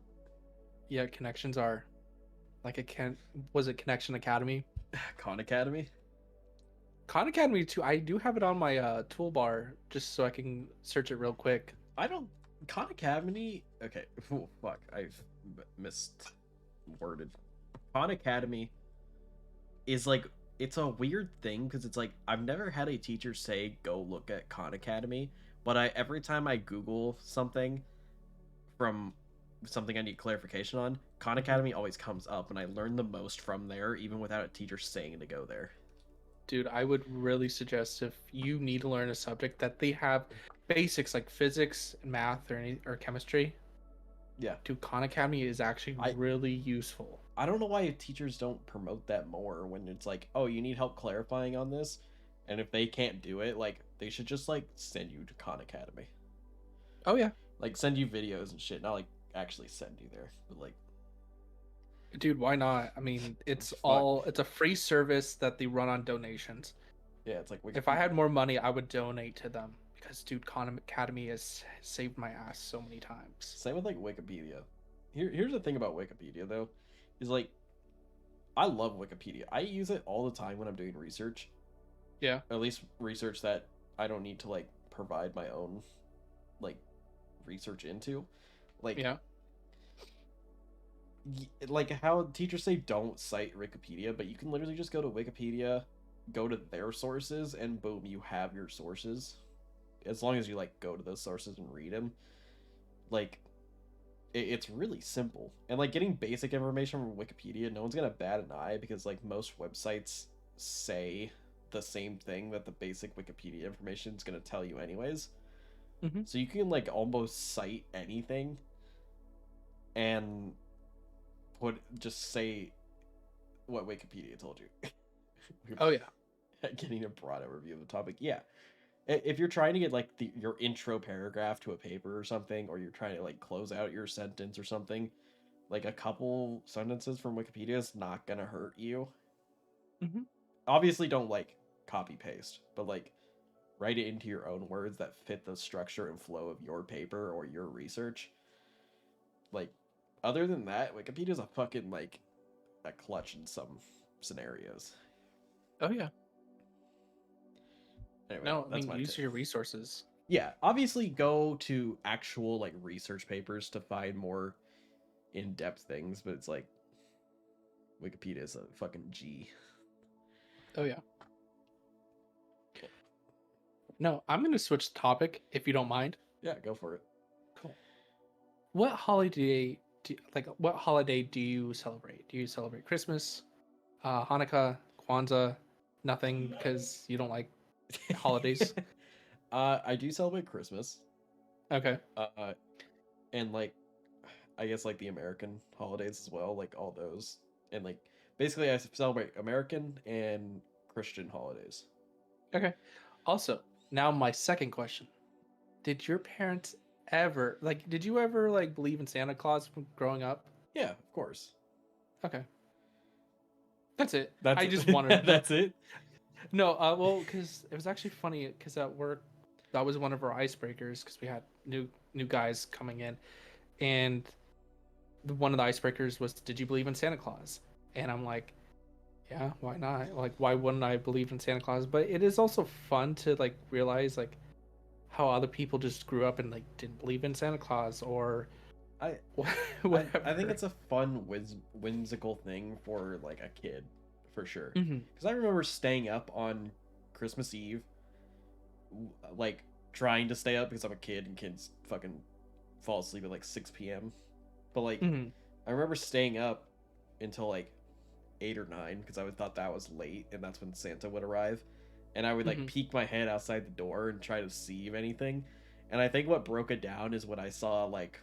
Yeah, connections are. Like was it Connection Academy? Khan Academy? Khan Academy too. I do have it on my toolbar just so I can search it real quick. Khan Academy. Okay. Ooh, fuck. I've misworded. Khan Academy is like it's a weird thing because it's like I've never had a teacher say go look at Khan Academy, but every time I Google something from something I need clarification on, Khan Academy always comes up, and I learn the most from there, even without a teacher saying to go there. Dude, I would really suggest if you need to learn a subject that they have basics like physics, math, or chemistry. Yeah. Dude, Khan Academy is actually really useful. I don't know why teachers don't promote that more when it's like, oh, you need help clarifying on this, and if they can't do it, like they should just like send you to Khan Academy. Oh yeah. Like send you videos and shit, not like actually send you there, but like, dude, why not? I mean, it's Fuck. it's a free service that they run on donations. Yeah, it's like If I had more money, I would donate to them because dude, Khan Academy has saved my ass so many times. Same with like Wikipedia. Here's the thing about Wikipedia though, is like I love Wikipedia. I use it all the time when I'm doing research. Yeah. At least research that I don't need to like provide my own like research into. Like Yeah. Like how teachers say don't cite Wikipedia, but you can literally just go to Wikipedia, go to their sources, and boom, you have your sources. As long as you like go to those sources and read them, like it's really simple. And like getting basic information from Wikipedia, no one's gonna bat an eye because like most websites say the same thing that the basic Wikipedia information is gonna tell you anyways. Mm-hmm. So you can like almost cite anything and just say what Wikipedia told you. Oh yeah. Getting a broad overview of the topic. Yeah. If you're trying to get like your intro paragraph to a paper or something, or you're trying to like close out your sentence or something, like a couple sentences from Wikipedia is not gonna hurt you. Mm-hmm. Obviously, don't like copy paste, but like write it into your own words that fit the structure and flow of your paper or your research. Like, other than that, Wikipedia's a fucking like a clutch in some scenarios. Oh yeah. Anyway, No, I that's mean, use your resources. Yeah, obviously go to actual like research papers to find more in-depth things, but it's like Wikipedia is a fucking G. Oh yeah. No, I'm gonna switch topic if you don't mind. Yeah, go for it. Cool. What holiday do you celebrate? Do you celebrate Christmas, Hanukkah, Kwanzaa? Nothing because you don't like holidays. I do celebrate Christmas. Okay. And like I guess like the American holidays as well, like all those. And like basically I celebrate American and Christian holidays. Okay. Also, now my second question. Did your parents ever did you ever like believe in Santa Claus growing up? Yeah, of course. Okay. That's it. That's I just wanted that's it. No, well, because it was actually funny because at work, that was one of our icebreakers because we had new guys coming in, and one of the icebreakers was, "Did you believe in Santa Claus?" And I'm like, "Yeah, why not? Like, why wouldn't I believe in Santa Claus?" But it is also fun to like realize like how other people just grew up and like didn't believe in Santa Claus or whatever. I think it's a fun whimsical thing for like a kid, for sure. Mm-hmm. Because I remember staying up on Christmas Eve, like trying to stay up because I'm a kid and kids fucking fall asleep at like 6 p.m. But like, Mm-hmm. I remember staying up until like 8 or 9 because I would thought that was late and that's when Santa would arrive. And I would like Mm-hmm. peek my head outside the door and try to see if anything. And I think what broke it down is when I saw like,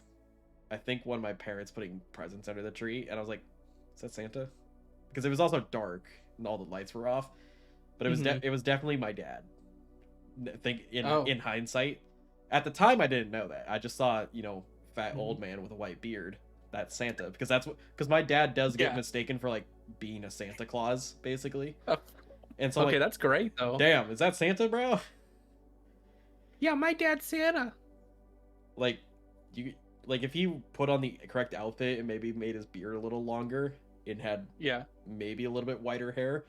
I think one of my parents putting presents under the tree, and I was like, "Is that Santa?" Because it was also dark and all the lights were off. But it was Mhm. it was definitely my dad. Think Oh. in hindsight, at the time I didn't know that. I just saw fat Mhm. old man with a white beard. That's Santa because my dad does get Yeah. mistaken for like being a Santa Claus basically. Oh, And so okay, like, that's great though. damn, is that Santa, bro? Yeah, my dad's Santa. Like you like if he put on the correct outfit and maybe made his beard a little longer and had Yeah. maybe a little bit whiter hair,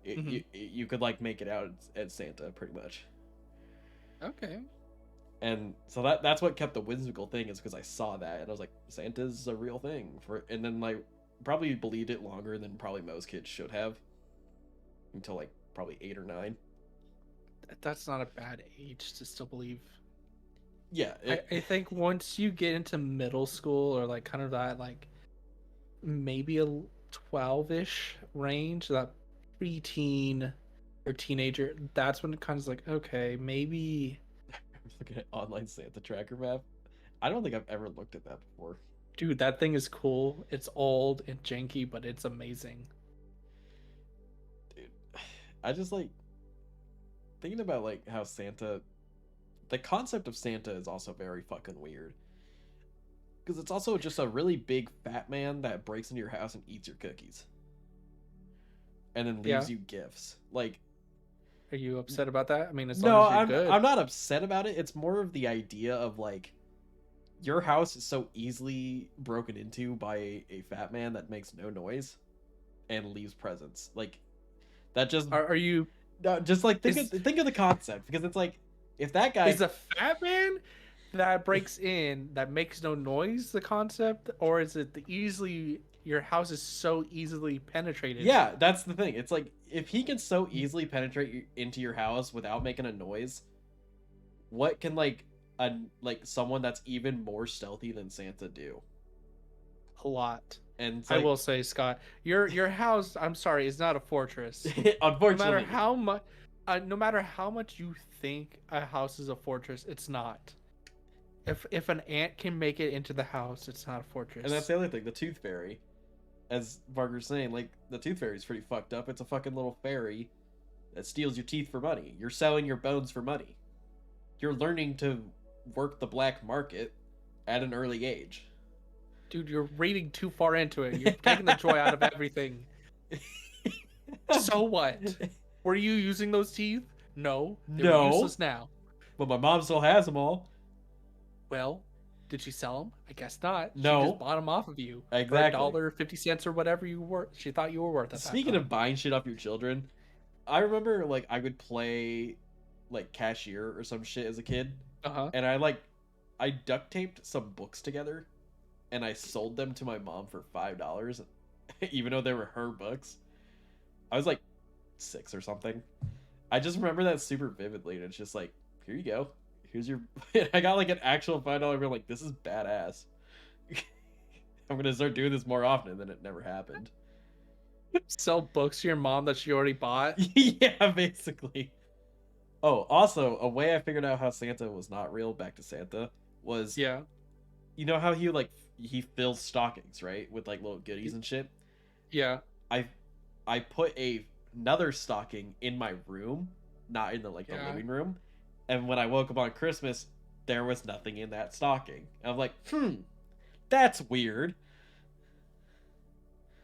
Mhm. you could like make it out as Santa pretty much. Okay. And so that's what kept the whimsical thing is because I saw that and I was like, Santa's a real thing and then like probably believed it longer than probably most kids should have until like probably 8 or 9. That's not a bad age to still believe. Yeah, I think once you get into middle school or like kind of that like maybe a 12-ish range, that preteen or teenager. That's when it kind of like, okay, maybe. I'm looking at online Santa tracker map. I don't think I've ever looked at that before. Dude, that thing is cool. It's old and janky, but it's amazing. Dude, I just like thinking about like how Santa, the concept of Santa is also very fucking weird. Because it's also just a really big fat man that breaks into your house and eats your cookies. And then Yeah. leaves you gifts. Like, Are you upset about that? I mean, as no, long as you're I'm good. I'm not upset about it. It's more of the idea of like your house is so easily broken into by a fat man that makes no noise and leaves presents. Like that just Are you just like is think of the concept because it's like if that guy is a fat man that breaks in that makes no noise the concept, or is it the easily your house is so easily penetrated? yeah, that's the thing. It's like if he can so easily penetrate into your house without making a noise, what can like someone that's even more stealthy than Santa do? A lot. And it's I like will say, Scott, your house, I'm sorry, is not a fortress. No matter unfortunately, how much no matter how much you think a house is a fortress, it's not. If an ant can make it into the house, it's not a fortress. and that's the other thing, the Tooth Fairy. As Barker's saying, like the Tooth Fairy's pretty fucked up. It's a fucking little fairy that steals your teeth for money. You're selling your bones for money. You're learning to work the black market at an early age. Dude, you're reading too far into it. You're taking the joy out of everything. So what? Were you using those teeth? No. They were No. useless now. But my mom still has them all. Well, did she sell them? I guess not. No. She just bought them off of you. Exactly. For $1.50 or whatever you were. She thought you were worth at Speaking that of buying shit off your children, I remember like I would play like cashier or some shit as a kid, Uh-huh. and I duct taped some books together, and I sold them to my mom for $5, even though they were her books. I was like 6 or something. I just remember that super vividly, and it's just like, here you go. Here's your. I got like an actual $5 bill. Like this is badass. I'm gonna start doing this more often, and then it never happened. Sell books to your mom that she already bought. Yeah, basically. Oh, also, a way I figured out how Santa was not real, back to Santa, was Yeah. you know how he fills stockings, right? With like little goodies and shit. Yeah. I put another stocking in my room, not in the the Yeah. living room. And when I woke up on Christmas, there was nothing in that stocking. And I'm like, that's weird.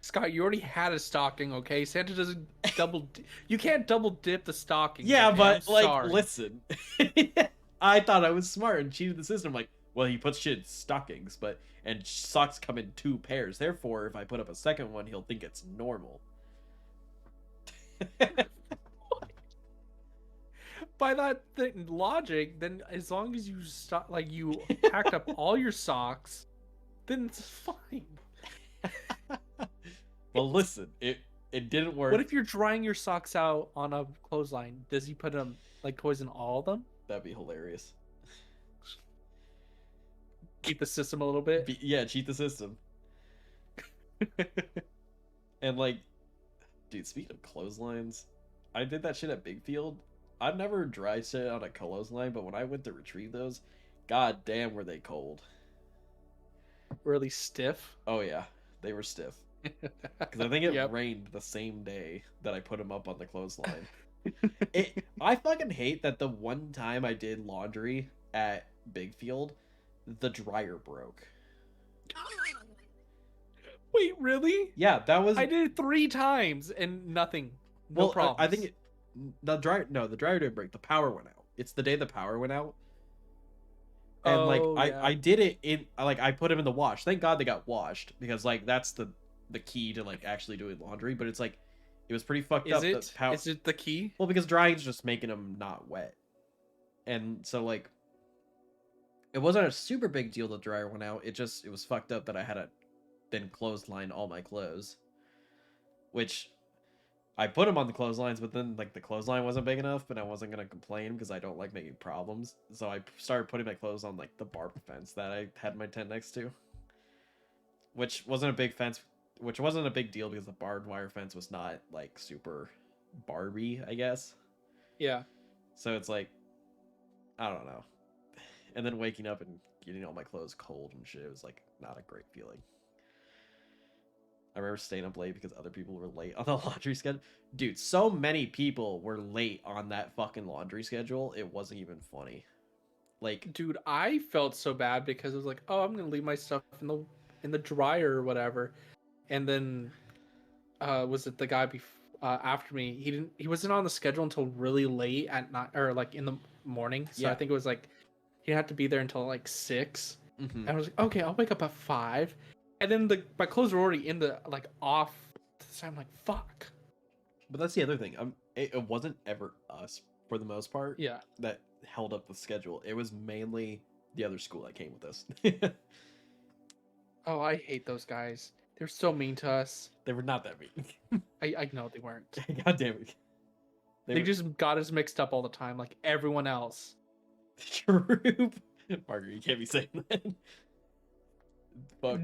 Scott, you already had a stocking, okay? Santa doesn't you can't double dip the stocking. Yeah, okay? but I'm like, sorry. listen, I thought I was smart and cheated the system. Like, well, he puts shit in stockings, and socks come in 2 pairs. Therefore, if I put up a second one, he'll think it's normal. By that logic, then as long as you you packed up all your socks, then it's fine. Well, listen, it didn't work. What if you're drying your socks out on a clothesline? Does he put toys in all of them? That'd be hilarious. Keep the system a little bit. Yeah, cheat the system. And like, dude, speaking of clotheslines, I did that shit at Big Field. I've never dry shit on a clothesline, but when I went to retrieve those, god damn were they cold. Really stiff. Oh yeah, they were stiff. Because I think it Yep. rained the same day that I put them up on the clothesline. I fucking hate that the one time I did laundry at Big Field, the dryer broke. Wait, really? Yeah, that was. I did it 3 times and nothing. No well, problems. I think the dryer didn't break. The power went out. It's the day the power went out. And Oh, like yeah. I did it in I put them in the wash. Thank God they got washed because like that's the key to like actually doing laundry. But it's like it was pretty fucked up. Is it the key? Well, because drying's just making them not wet, and so like it wasn't a super big deal the dryer went out. It was fucked up that I had to then clothesline all my clothes, which I put them on the clotheslines, but then like the clothesline wasn't big enough, and I wasn't gonna complain because I don't like making problems. So I started putting my clothes on like the barbed fence that I had my tent next to, which wasn't a big fence. which wasn't a big deal because the barbed wire fence was not like super Barbie, I guess. Yeah. So it's like, I don't know. And then waking up and getting all my clothes cold and shit was like not a great feeling. I remember staying up late because other people were late on the laundry schedule. Dude, so many people were late on that fucking laundry schedule. It wasn't even funny. Like, Dude, I felt so bad because it was like, oh, I'm gonna leave my stuff in the dryer or whatever, and then was it the guy after me? He wasn't on the schedule until really late at night or like in the morning. So I yeah. think it was like he had to be there until like 6. Mm-hmm. And I was like, okay, I'll wake up at 5, and then my clothes were already in the like off. So I'm like, fuck. But that's the other thing. It wasn't ever us for the most part. Yeah. That held up the schedule. It was mainly the other school that came with us. Oh, I hate those guys. They're so mean to us. They were not that mean. I know they weren't. God damn it. They just got us mixed up all the time, like everyone else. True. Margaret, you can't be saying that. Fuck.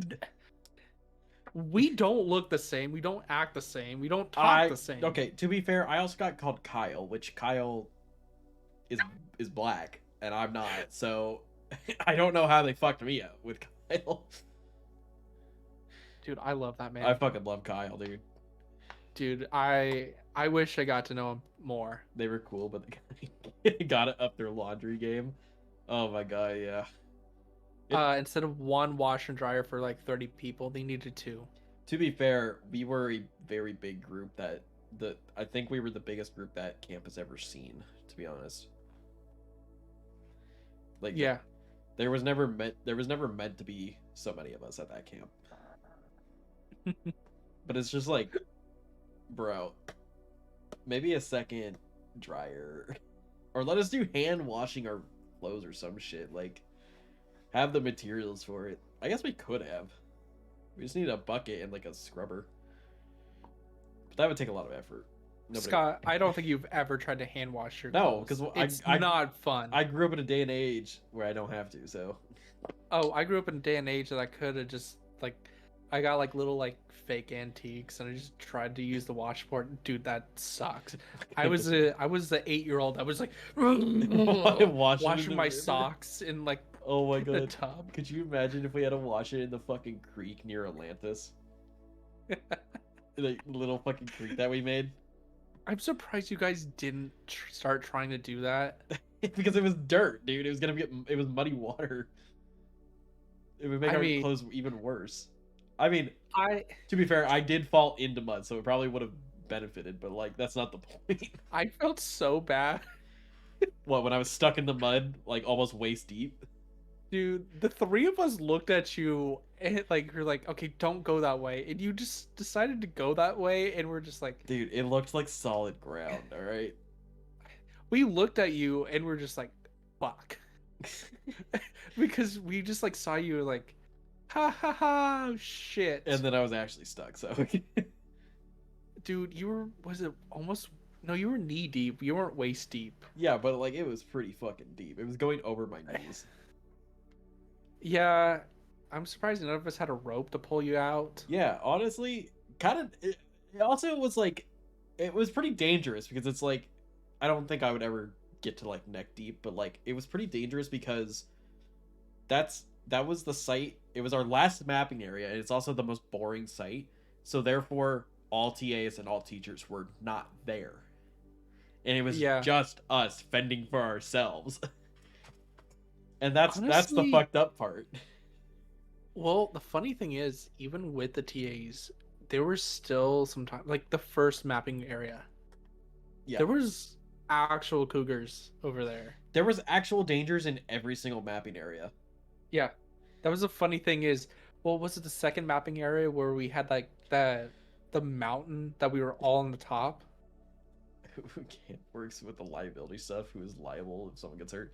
We don't look the same. We don't act the same. We don't talk the same. Okay, to be fair, I also got called Kyle, which Kyle is black and I'm not. So I don't know how they fucked me up with Kyle. Dude, I love that man. I fucking love Kyle, dude. Dude, I wish I got to know him more. They were cool, but they got it up their laundry game. Oh my god, yeah. Instead of one wash and dryer for like 30 people, they needed 2. To be fair, we were a very big group that I think we were the biggest group that camp has ever seen, to be honest. Like, yeah. There was never meant to be so many of us at that camp. But it's just like, bro, maybe a second dryer, or let us do hand washing our clothes or some shit. Like, have the materials for it. I guess we could have. We just need a bucket and like a scrubber. But that would take a lot of effort. Scott, I don't think you've ever tried to hand wash your No, clothes. because it's not fun. I grew up in a day and age where I don't have to, so. Oh, I grew up in a day and age that I could have just like, I got like little like fake antiques and I just tried to use the washboard. Dude, that sucks. I was the 8-year-old. I was like washing my socks in like oh my god the tub. Could you imagine if we had to wash it in the fucking creek near Atlantis? The little fucking creek that we made. I'm surprised you guys didn't start trying to do that. Because it was dirt, dude. It was muddy water. It would make our clothes even worse. I mean, to be fair, I did fall into mud, so it probably would have benefited, but like that's not the point. I felt so bad. What, when I was stuck in the mud, like almost waist deep? Dude, the 3 of us looked at you and like you're like, okay, don't go that way, and you just decided to go that way, and we're just like, dude, it looked like solid ground. All right. We looked at you and we're just like, fuck, because we just like saw you like, ha ha ha, shit. And then I was actually stuck. So, dude, you were you were knee deep. You weren't waist deep. Yeah, but like it was pretty fucking deep. It was going over my knees. Yeah, I'm surprised none of us had a rope to pull you out. Yeah, honestly, kind of. It also was like, it was pretty dangerous because it's like, I don't think I would ever get to like neck deep, but like it was pretty dangerous because that was the site. It was our last mapping area, and it's also the most boring site. So therefore, all TAs and all teachers were not there, and it was just us fending for ourselves. And that's the fucked up part. Well, the funny thing is, even with the TAs, there was still sometimes like the first mapping area. Yeah. There was actual cougars over there. There was actual dangers in every single mapping area. Yeah. That was the funny thing is, well, was it the second mapping area where we had like the mountain that we were all on the top? Who can't works with the liability stuff? Who is liable if someone gets hurt?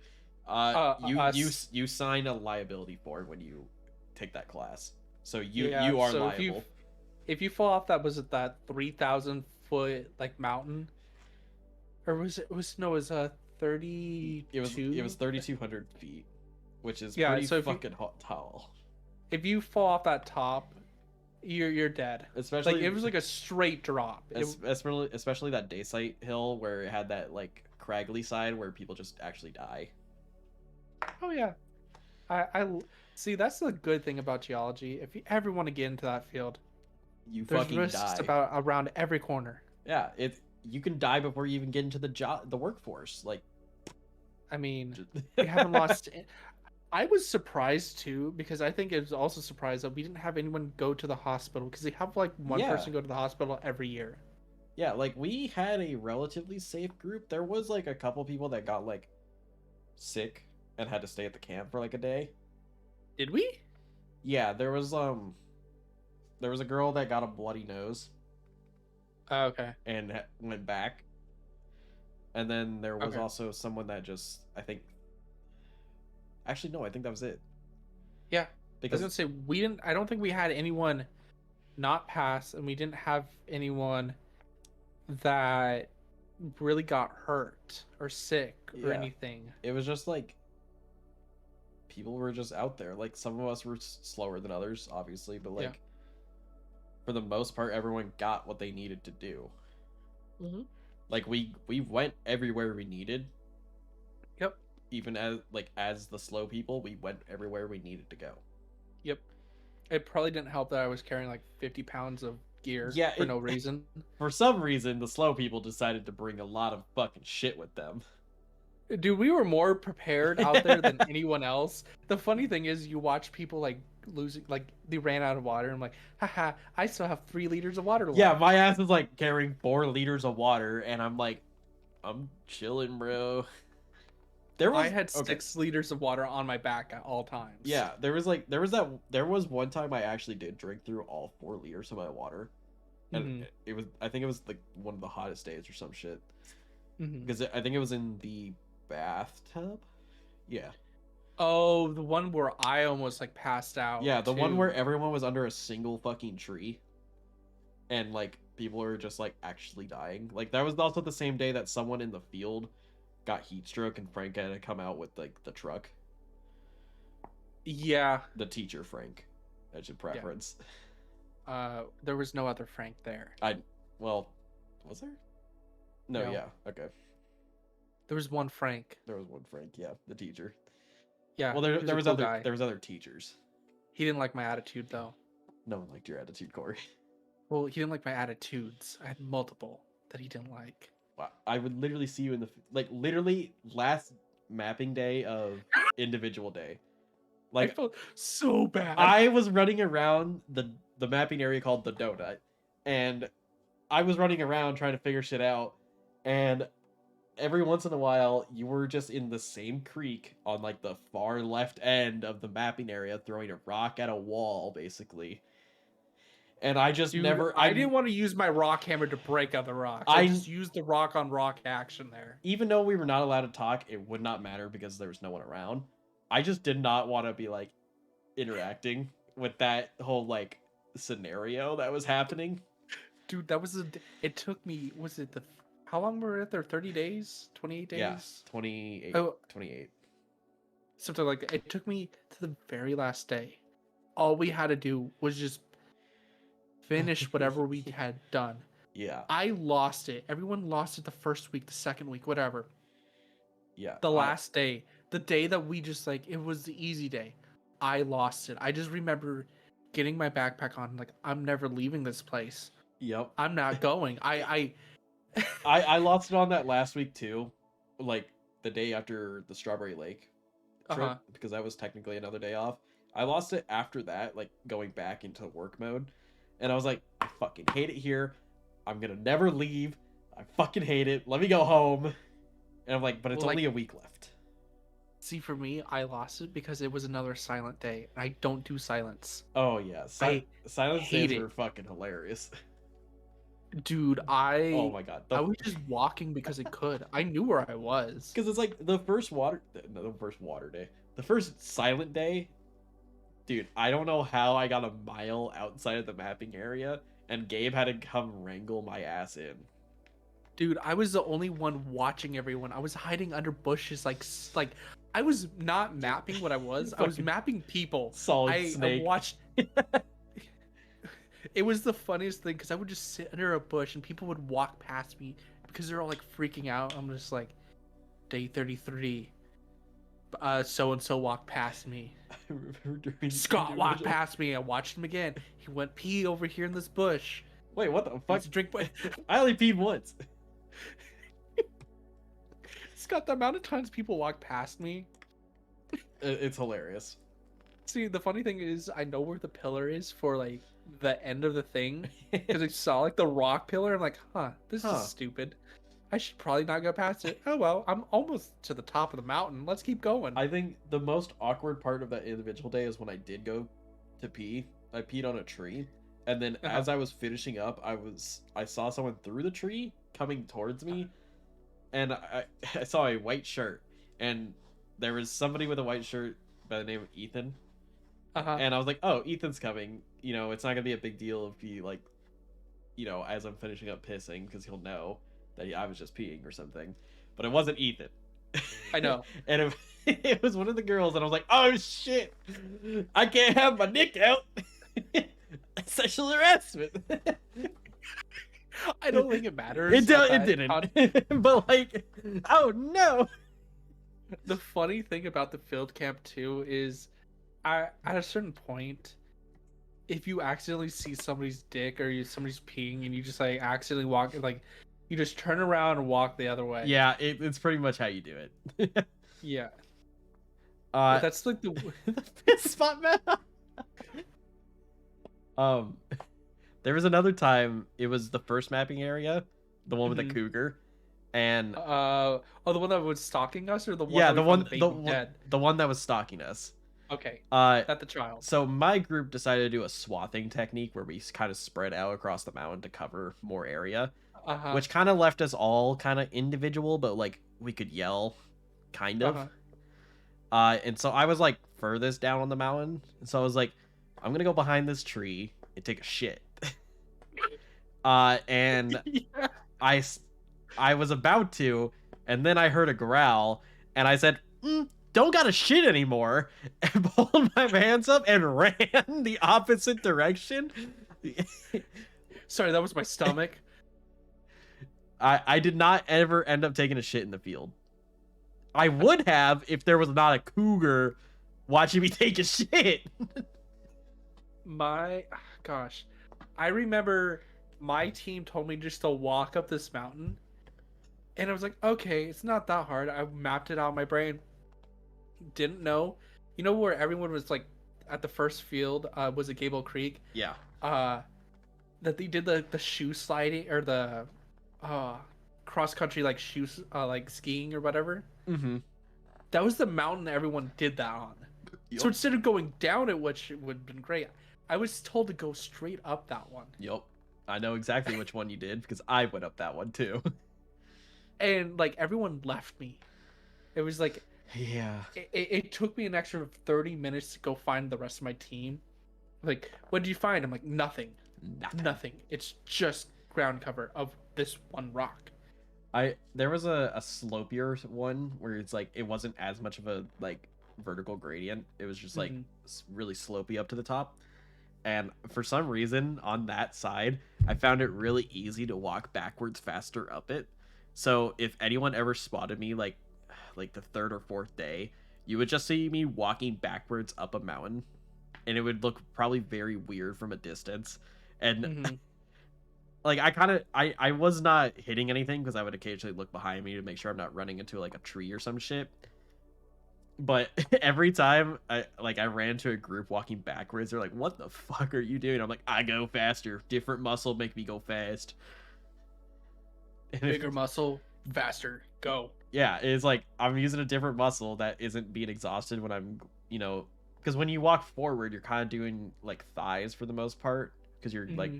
You sign a liability form when you take that class, so you are liable. If you fall off that 3,000 foot like mountain, or was it 30? It was 3,200 feet, which is pretty fucking tall. If you fall off that top, you're dead. Especially Like it was like a straight drop. especially that day site hill where it had that like craggly side where people just actually die. Oh yeah, I see. That's the good thing about geology. If you ever want to get into that field, You there's fucking risks die. about around every corner. Yeah, you can die before you even get into the workforce. Like, I mean, we haven't lost. I was surprised too because I think it was also surprised that we didn't have anyone go to the hospital because they have like one Yeah. person go to the hospital every year. Yeah, like we had a relatively safe group. There was like a couple people that got like sick and had to stay at the camp for like a day. Did we? Yeah, there was a girl that got a bloody nose Oh, okay. and went back. And then there was Okay. also someone that just, I think, actually no, I think that was it. Yeah. I was Because gonna say we didn't. I don't think we had anyone not pass, and we didn't have anyone that really got hurt or sick or Yeah. anything. it was just like people were just out there. Like some of us were slower than others, obviously, but like Yeah. for the most part, everyone got what they needed to do. Mm-hmm. Like we went everywhere we needed. Yep. Even as the slow people, we went everywhere we needed to go. Yep. It probably didn't help that I was carrying like 50 pounds of gear Yeah, for no reason. For some reason, the slow people decided to bring a lot of fucking shit with them. Dude, we were more prepared out there than anyone else. The funny thing is, you watch people like losing, like they ran out of water. I'm like, haha, I still have 3 liters of water left. Yeah, my ass is like carrying 4 liters of water, and I'm like, I'm chilling, bro. I had 6 liters of water on my back at all times. Yeah, there was one time I actually did drink through all 4 liters of my water, and I think it was like one of the hottest days or some shit, because I think it was in the bathtub. Yeah. Oh, the one where I almost like passed out. Yeah, the one too. where everyone was under a single fucking tree, and like people were just like actually dying. Like that was also the same day that someone in the field got heat stroke and Frank had to come out with like the truck. Yeah. The teacher Frank, I should preference. There was no other Frank there. Well, was there? No, No. yeah, okay. There was one Frank. There was one Frank, yeah, the teacher. Yeah. Well, he there a was cool other guy. there was other teachers. He didn't like my attitude though. No one liked your attitude, Corey. Well, he didn't like my attitudes. I had multiple that he didn't like. I would literally see you in the literally last mapping day of individual day. I felt so bad. I was running around the mapping area called the Donut, and I was running around trying to figure shit out, and every once in a while you were just in the same creek on like the far left end of the mapping area throwing a rock at a wall basically. And I just Dude, never I didn't want to use my rock hammer to break other rocks. I just used the rock on rock action there. Even though we were not allowed to talk, it would not matter because there was no one around. I just did not want to be like interacting with that whole like scenario that was happening. Dude, that was it took me, was it how long were we there? 30 days? 28 days? Yeah, 28. Oh, 28. Something like that. It took me to the very last day. All we had to do was just finish whatever we had done. Yeah. I lost it. Everyone lost it the first week, the second week, whatever. Yeah. The last day, the day that we just like, it was the easy day. I lost it. I just remember getting my backpack on, like, I'm never leaving this place. Yep. I'm not going. I lost it on that last week too, like the day after the Strawberry Lake trip, because that was technically another day off. I lost it after that, like going back into work mode, and I was like, I fucking hate it here. I'm gonna never leave. I fucking hate it. Let me go home. And I'm like, but it's only a week left. See, for me, I lost it because it was another silent day, and I don't do silence. Oh yeah, silence days were fucking hilarious. Dude, oh my god, I was just walking because it could. I knew where I was. Because it's like the first day, the first silent day. Dude, I don't know how I got a mile outside of the mapping area, and Gabe had to come wrangle my ass in. Dude, I was the only one watching everyone. I was hiding under bushes, like I was not mapping what I was. I was mapping people. Solid Snake. I watched. It was the funniest thing because I would just sit under a bush and people would walk past me because they're all like freaking out. I'm just like, day 33. So and so walked past me. I remember during Scott walked past me. I watched him again. He went pee over here in this bush. Wait, what the fuck? Let's drink. I only peed once. Scott, the amount of times people walk past me. It's hilarious. See, the funny thing is, I know where the pillar is for like the end of the thing because I saw like the rock pillar. I'm like, this is stupid. I should probably not go past it. Oh well, I'm almost to the top of the mountain. Let's keep going. I think the most awkward part of that individual day is when I did go to pee. I peed on a tree, and then as I was finishing up, I saw someone through the tree coming towards me, and I saw a white shirt, and there was somebody with a white shirt by the name of Ethan. And I was like, oh, Ethan's coming. You know, it's not gonna be a big deal if he like, you know, as I'm finishing up pissing, because he'll know that I was just peeing or something. But it wasn't Ethan. I know. And it was one of the girls, and I was like, oh shit, I can't have my dick out. Sexual harassment. I don't think it matters. It didn't. But like, oh no. The funny thing about the field camp too is, at a certain point, if you accidentally see somebody's dick or somebody's peeing and you just like accidentally walk, like you just turn around and walk the other way. Yeah, it's pretty much how you do it. Yeah. That's like the piss spot man. There was another time. It was the first mapping area, the one with the cougar, and the one that was stalking us, or the one the one that was stalking us. Okay. At the trial. So my group decided to do a swathing technique where we kind of spread out across the mountain to cover more area, which kind of left us all kind of individual, but like we could yell, kind of. And so I was like furthest down on the mountain, and so I was like, I'm gonna go behind this tree and take a shit. And yeah. I was about to, and then I heard a growl, and I said, don't gotta shit anymore, and pulled my hands up and ran the opposite direction. Sorry, that was my stomach. I did not ever end up taking a shit in the field. I would have if there was not a cougar watching me take a shit. Gosh, I remember my team told me just to walk up this mountain, and I was like, okay, it's not that hard. I mapped it out in my brain. Didn't know, you know where everyone was like at the first field was it Gable Creek? Yeah. That they did the shoe sliding or the cross country like shoes like skiing or whatever. That was the mountain everyone did that on. Yep. So instead of going down it, which would have been great, I was told to go straight up that one. Yep. I know exactly which one you did because I went up that one too. And like everyone left me. It was like, yeah. It took me an extra 30 minutes to go find the rest of my team. Like, what did you find? I'm like, nothing. Nothing. It's just ground cover of this one rock. There was a slopier one where it's like it wasn't as much of a like vertical gradient. It was just like really slopey up to the top. And for some reason on that side, I found it really easy to walk backwards faster up it. So if anyone ever spotted me like the third or fourth day, you would just see me walking backwards up a mountain, and it would look probably very weird from a distance. And like I was not hitting anything because I would occasionally look behind me to make sure I'm not running into like a tree or some shit. But every time I ran into a group walking backwards, they're like, "What the fuck are you doing?" I'm like, "I go faster. Different muscle make me go fast. Bigger muscle, faster, go." Yeah, it's like I'm using a different muscle that isn't being exhausted when I'm, you know, because when you walk forward, you're kind of doing like thighs for the most part because you're like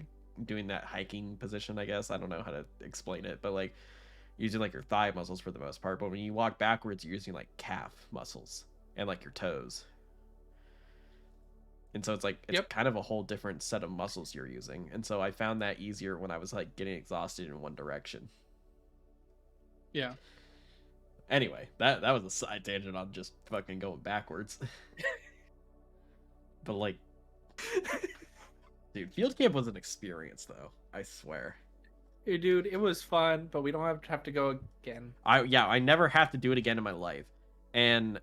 doing that hiking position, I guess. I don't know how to explain it, but like using like your thigh muscles for the most part. But when you walk backwards, you're using like calf muscles and like your toes. And so it's like it's kind of a whole different set of muscles you're using. And so I found that easier when I was like getting exhausted in one direction. Yeah. Anyway, that was a side tangent on just fucking going backwards. But like Dude, field camp was an experience, though. I swear. Hey, dude, it was fun, but we don't have to go again. I never have to do it again in my life, and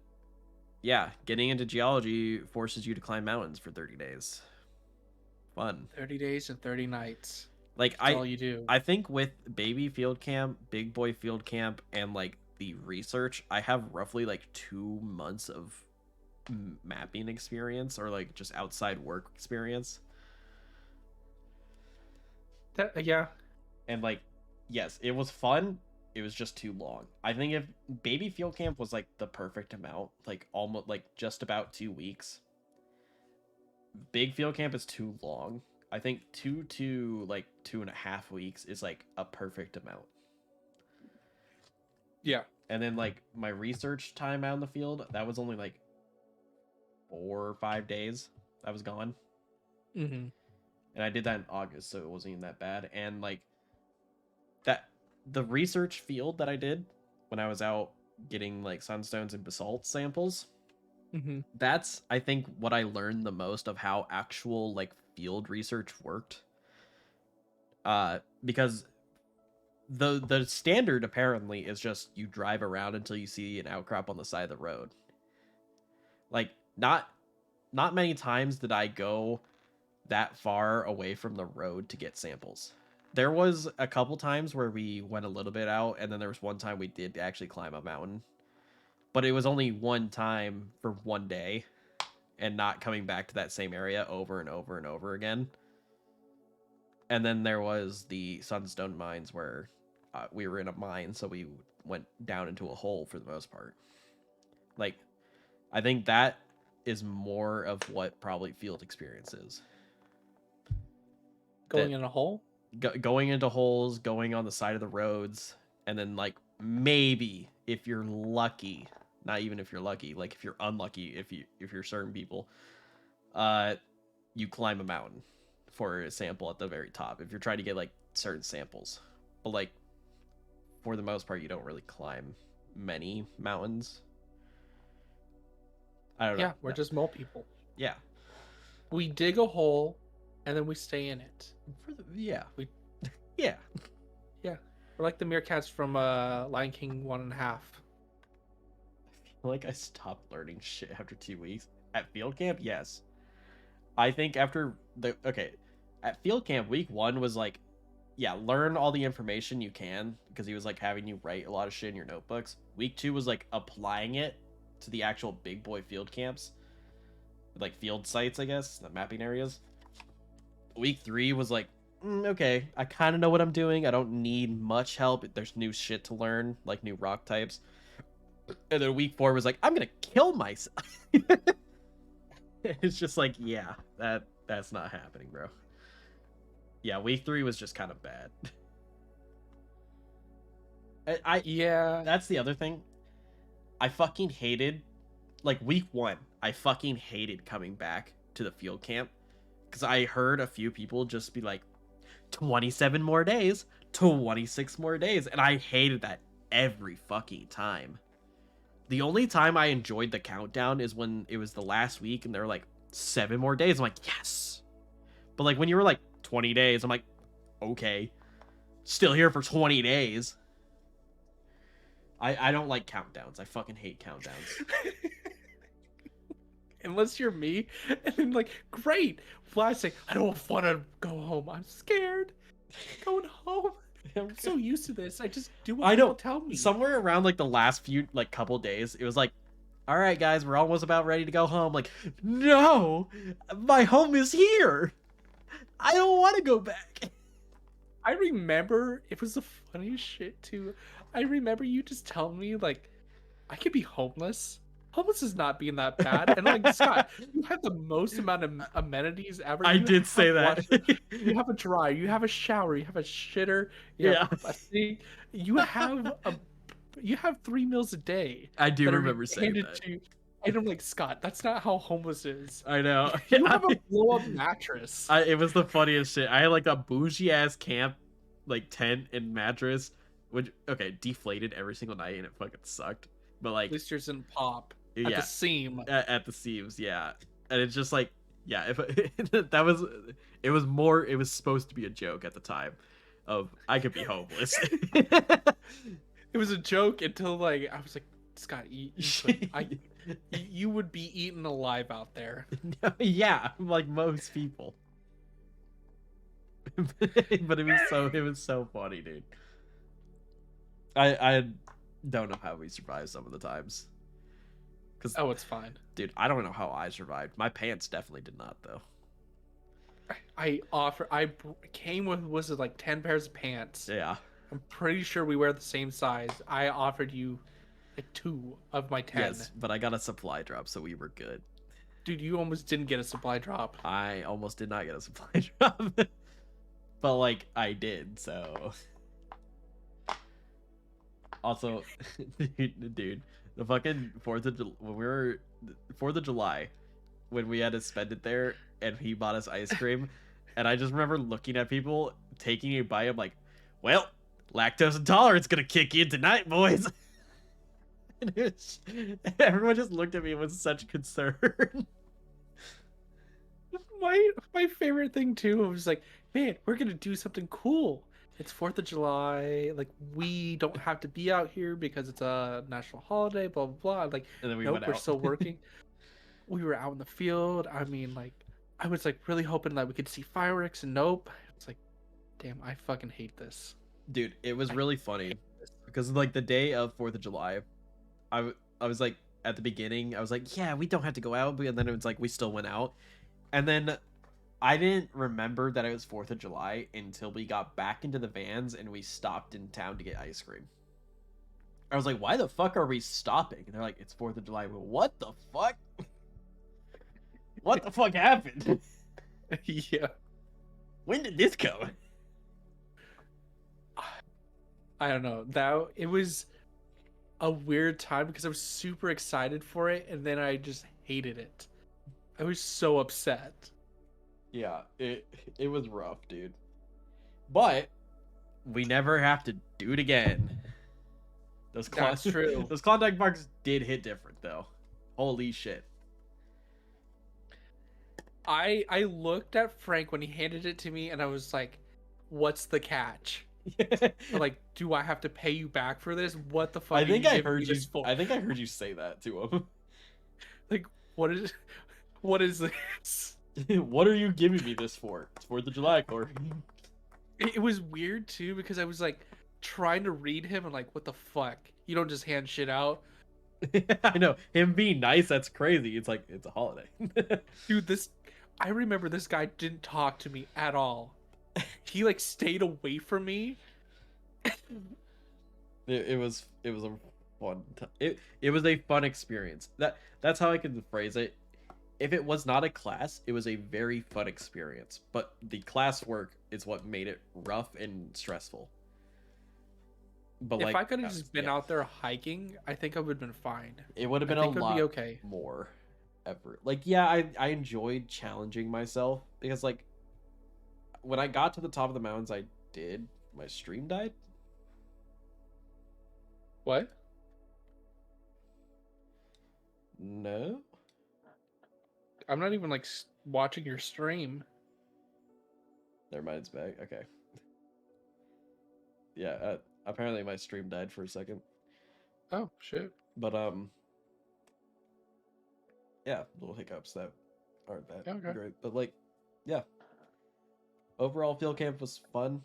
yeah, getting into geology forces you to climb mountains for 30 days. Fun. 30 days and 30 nights. Like That's all you do. I think with baby field camp, big boy field camp, and like the research, I have roughly like 2 months of mapping experience or like just outside work experience. Yeah. And like, yes, it was fun. It was just too long. I think if baby field camp was like the perfect amount, like almost like just about 2 weeks. Big field camp is too long. I think 2 to 2.5 weeks is like a perfect amount. Yeah. And then like my research time out in the field, that was only like 4 or 5 days. I was gone. Mm-hmm. And I did that in August, so it wasn't even that bad. And like that, the research field that I did when I was out getting like sunstones and basalt samples, Mm-hmm. that's I think what I learned the most of how actual like field research worked. Because the standard apparently is just you drive around until you see an outcrop on the side of the road. Like not many times did I go that far away from the road to get samples. There was a couple times where we went a little bit out, and then there was one time we did actually climb a mountain. But it was only one time for one day, and not coming back to that same area over and over and over again. And then there was the Sunstone mines where we were in a mine, so we went down into a hole for the most part. Like, I think that is more of what probably field experience is. Going in a hole? Going into holes, going on the side of the roads, and then like maybe if you're lucky, not even if you're lucky, like if you're unlucky, if you're certain people, you climb a mountain for a sample at the very top if you're trying to get like certain samples. But like for the most part, you don't really climb many mountains. I don't know. Yeah, we're just mole people. Yeah. We dig a hole and then we stay in it. Yeah. Yeah. Yeah. We're like the meerkats from Lion King 1.5. I feel like I stopped learning shit after 2 weeks. At field camp, yes. I think after at field camp, week 1 was like, yeah, learn all the information you can, because he was like having you write a lot of shit in your notebooks. Week 2 was like applying it to the actual big boy field camps, like field sites, I guess, the mapping areas. Week 3 was like, okay, I kind of know what I'm doing. I don't need much help. There's new shit to learn, like new rock types. And then week 4 was like, I'm gonna kill myself. It's just like, yeah, that's not happening, bro. Yeah, week 3 was just kind of bad. Yeah, that's the other thing. I fucking hated, like, week 1. I fucking hated coming back to the field camp because I heard a few people just be like, 27 more days, 26 more days, and I hated that every fucking time. The only time I enjoyed the countdown is when it was the last week and there were like 7 more days. I'm like, yes. But like when you were like 20 days, I'm like, okay, still here for 20 days. I don't like countdowns. I fucking hate countdowns. Unless you're me, and then like, great. Well, I say, I don't want to go home. I'm scared. Going home. I'm so used to this. I just do what people tell me. Somewhere around like the last few like couple days, it was like, all right, guys, we're almost about ready to go home. Like, no, my home is here. I don't want to go back. I remember it was the funniest shit too. I remember you just telling me like, I could be homeless. Homeless is not being that bad. And like, Scott, you have the most amount of amenities ever. I did say that. You have a dryer, you have a shower, you have a shitter, you have a sink. You have 3 meals a day. I do remember saying that. And I'm like, Scott, that's not how homeless is. I know. You have a blow-up mattress. It was the funniest shit. I had like a bougie ass camp, like tent and mattress, which deflated every single night and it fucking sucked. But like, at least yours didn't pop. At the seam. At the seams, yeah. And it's just like, Yeah, if that was, it was more. It was supposed to be a joke at the time, of I could be homeless. It was a joke until like I was like, Scott, you would be eaten alive out there. Yeah, like most people. But it was so funny, dude. I don't know how we survived some of the times. Cause, Oh, it's fine. dude, I don't know how I survived. My pants definitely did not, though. I came with, was it like 10 pairs of pants? Yeah. I'm pretty sure we wear the same size. I offered you like 2 of my 10. Yes, but I got a supply drop, so we were good. Dude, you almost didn't get a supply drop. I almost did not get a supply drop, but like I did. So also, dude, the fucking when we were 4th of July, when we had to spend it there, and he bought us ice cream, and I just remember looking at people taking a bite. I'm like, well, lactose intolerance gonna kick in tonight, boys. And everyone just looked at me with such concern. My favorite thing too was like, man, we're gonna do something cool. It's 4th of July. Like, we don't have to be out here because it's a national holiday. Blah blah blah. Like, And then we nope, went we're out. still working. We were out in the field. I mean, like, I was like really hoping that we could see fireworks, and nope. It's like, damn, I fucking hate this. Dude, it was really funny because like the day of 4th of July, I was like at the beginning, I was like, yeah, we don't have to go out, but then it was like we still went out, and then I didn't remember that it was 4th of July until we got back into the vans and we stopped in town to get ice cream. I was like, why the fuck are we stopping? And they're like, it's 4th of July. Well, what the fuck? What the fuck happened? Yeah. When did this come? I don't know. That it was a weird time because I was super excited for it, and then I just hated it. I was so upset. Yeah, it was rough, dude. But we never have to do it again. That's true. Those Klondike marks did hit different though. Holy shit. I looked at Frank when he handed it to me, and I was like, "What's the catch? Like, do I have to pay you back for this? What the fuck?" I think are I giving heard me you. this for?" I think I heard you say that to him. Like, what is this? What are you giving me this for? It's 4th of July, Corey. It was weird too because I was like trying to read him and like, what the fuck? You don't just hand shit out. I know him being nice. That's crazy. It's like it's a holiday. Dude, I remember this guy didn't talk to me at all. He like stayed away from me. It was a fun. It was a fun experience. That's how I can phrase it. If it was not a class, it was a very fun experience. But the classwork is what made it rough and stressful. But If like, I could have just been yeah, out there hiking, I think I would have been fine. it would have been I a think I'd lot be okay. more effort. Like, yeah, I enjoyed challenging myself because like when I got to the top of the mountains, my stream died. What? No. I'm not even like watching your stream. Never mind, it's back. Okay. Yeah, apparently my stream died for a second. Oh shit. But yeah, little hiccups that aren't that Okay. great. But like, yeah. Overall field camp was fun.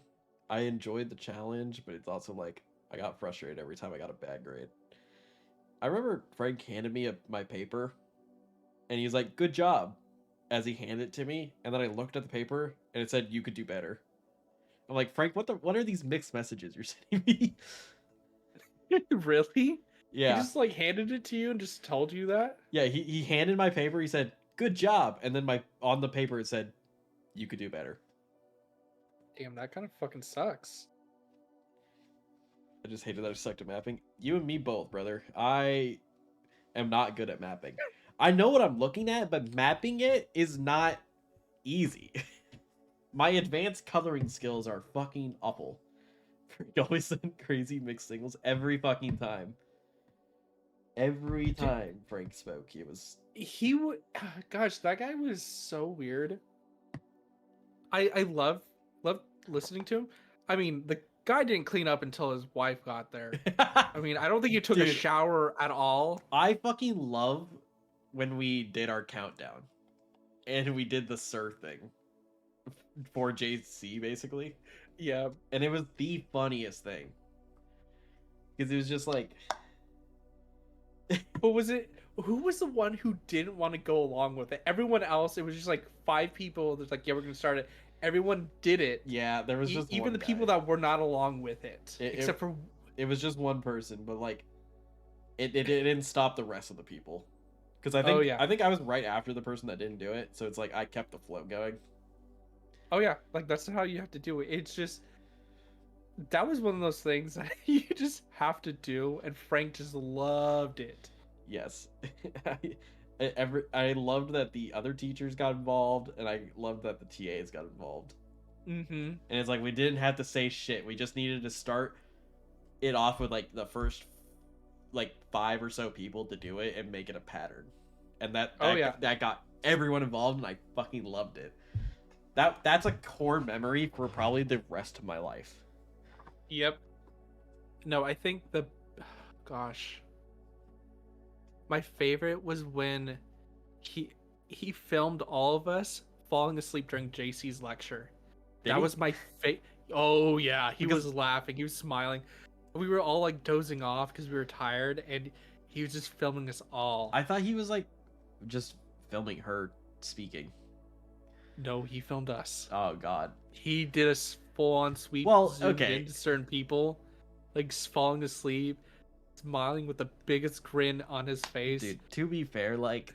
I enjoyed the challenge, but it's also like I got frustrated every time I got a bad grade. I remember Frank handed me my paper and he's like, "Good job," as he handed it to me, and then I looked at the paper and it said you could do better. I'm like, Frank, what are these mixed messages you're sending me? Really? He Yeah. just like handed it to you and just told you that? Yeah, he handed my paper, he said, "Good job," and then on the paper it said you could do better. Damn, that kind of fucking sucks. I just hated that I sucked at mapping. You and me both, brother. I am not good at mapping. I know what I'm looking at, but mapping it is not easy. My advanced coloring skills are fucking awful. You always send crazy mixed signals every fucking time. Every time Frank spoke, he was. He would. Gosh, that guy was so weird. I love listening to him. I mean, the guy didn't clean up until his wife got there. I mean, I don't think he took a Dude. shower at all. I fucking love when we did our countdown and we did the Sir thing for JC basically, Yeah. and it was the funniest thing because it was just like, But was it who was the one who didn't want to go along with it? Everyone else, it was just like 5 people. There's like, yeah, we're gonna start it. Everyone did it. yeah, there was just Even one the guy. people that were not along with it, except for it was just one person, but like it didn't stop the rest of the people. Because I think I think I was right after the person that didn't do it, so it's like I kept the flow going. Oh yeah, like that's how you have to do it. It's just that was one of those things that you just have to do, and Frank just loved it. Yes. I loved that the other teachers got involved, and I loved that the TAs got involved. Mm-hmm. And it's like we didn't have to say shit. We just needed to start it off with like the first like 5 or so people to do it and make it a pattern. And that got everyone involved, and I fucking loved it. That's a core memory for probably the rest of my life. Yep. No, I think gosh. My favorite was when he filmed all of us falling asleep during JC's lecture. That was my Oh yeah, he was laughing, he was smiling. We were all like dozing off because we were tired, and he was just filming us all. I thought he was like just filming her speaking. No, he filmed us. Oh god. He did a full-on sweep. Zoomed into certain people, like falling asleep, smiling with the biggest grin on his face. Dude, to be fair, like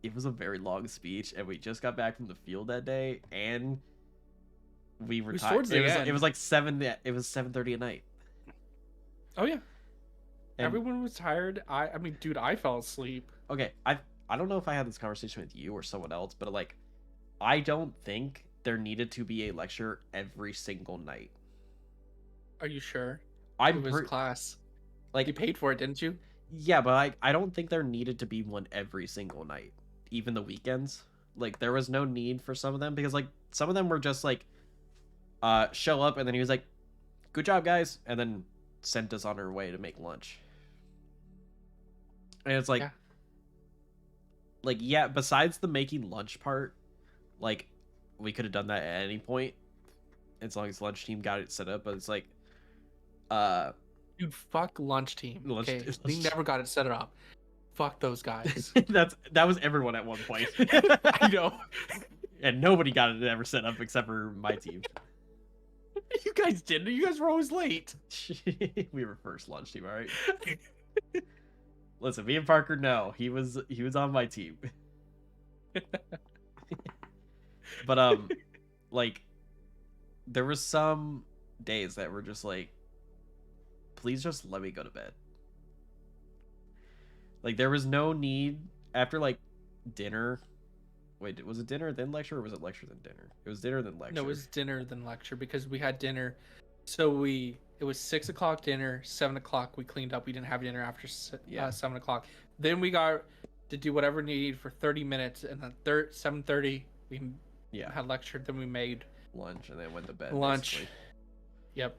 it was a very long speech, and we just got back from the field that day, and we were tired. It was like 7:30 at night. Oh yeah. And everyone was tired. I mean, dude, I fell asleep. Okay, I don't know if I had this conversation with you or someone else, but like I don't think there needed to be a lecture every single night. Are you sure? It was class. Like you paid for it, didn't you? Yeah, but I don't think there needed to be one every single night, even the weekends. Like there was no need for some of them, because like some of them were just like show up, and then he was like, "Good job, guys," and then sent us on our way to make lunch. And it's like yeah, besides the making lunch part, like we could have done that at any point as long as lunch team got it set up, but it's like dude, fuck lunch team. Okay, they never got it set up. Fuck those guys. that was everyone at one point. I know. And nobody got it ever set up except for my team. You guys didn't. You guys were always late. We were first lunch team, all right? Listen, me and Parker, no, he was on my team. But like there was some days that were just like, please just let me go to bed. Like there was no need after like dinner. Wait, was it dinner then lecture, or was it lecture then dinner? It was dinner then lecture. No, it was dinner then lecture, because we had dinner. So it was 6 o'clock dinner, 7 o'clock we cleaned up. We didn't have dinner after 7 o'clock. Then we got to do whatever needed for 30 minutes, and then 7:30 we had lecture. Then we made lunch and then went to bed. Lunch. Basically. Yep.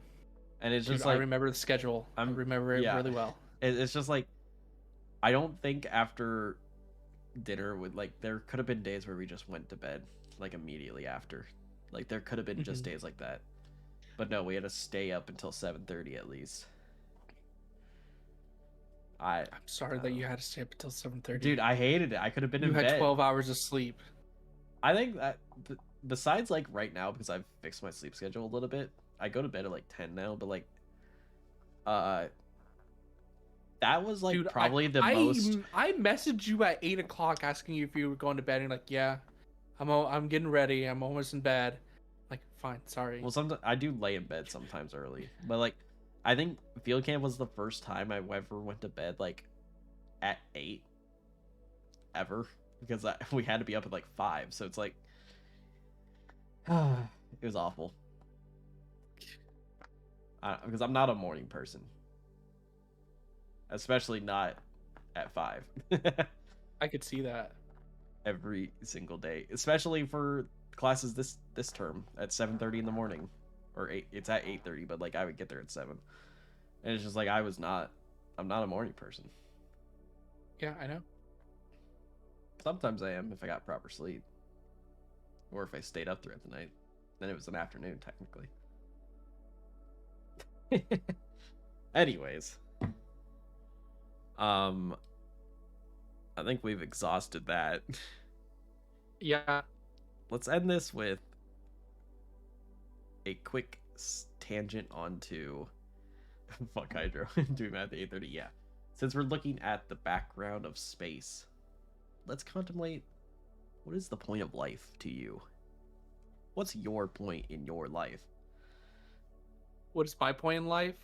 And it's just I remember the schedule. I remember it really well. It's just like, I don't think after dinner would like, there could have been days where we just went to bed like immediately after. Like there could have been just days like that. But no, we had to stay up until 7:30 at least. I'm sorry that you had to stay up until 7:30. Dude, I hated it. I could have been in bed. You had 12 hours of sleep. I think that besides like right now, because I've fixed my sleep schedule a little bit, I go to bed at like 10 now, but like that was like, dude, probably the most. I messaged you at 8 o'clock asking you if you were going to bed, and like, yeah, I'm getting ready. I'm almost in bed. Like, fine, sorry. Well, sometimes I do lay in bed sometimes early, but like, I think field camp was the first time I ever went to bed like at 8 ever, because we had to be up at like 5, so it's like it was awful. Because I'm not a morning person. Especially not at 5. I could see that. Every single day, especially for classes this term at 7:30 in the morning, or 8. It's at 8:30, but like I would get there at 7, and it's just like I'm not a morning person. Yeah, I know. Sometimes I am if I got proper sleep, or if I stayed up throughout the night. Then it was an afternoon technically. Anyways, I think we've exhausted that. Yeah. Let's end this with a quick tangent onto fuck Hydro. Doing math at 8:30. Yeah, since we're looking at the background of space, let's contemplate, what is the point of life to you? What's your point in your life? What is my point in life?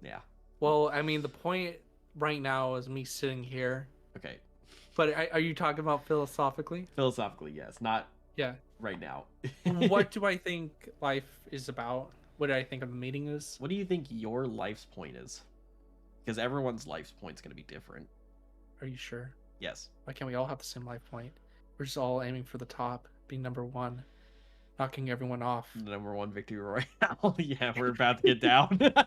Yeah. Well, I mean, the point right now is me sitting here. Okay. But are you talking about philosophically? Philosophically, yes. Not Yeah. right now. What do I think life is about? What do I think of the meaning is? What do you think your life's point is? Because everyone's life's point's going to be different. Are you sure? Yes. Why can't we all have the same life point? We're just all aiming for the top, being number one, knocking everyone off. The number 1 victory royale. Yeah, we're about to get down. I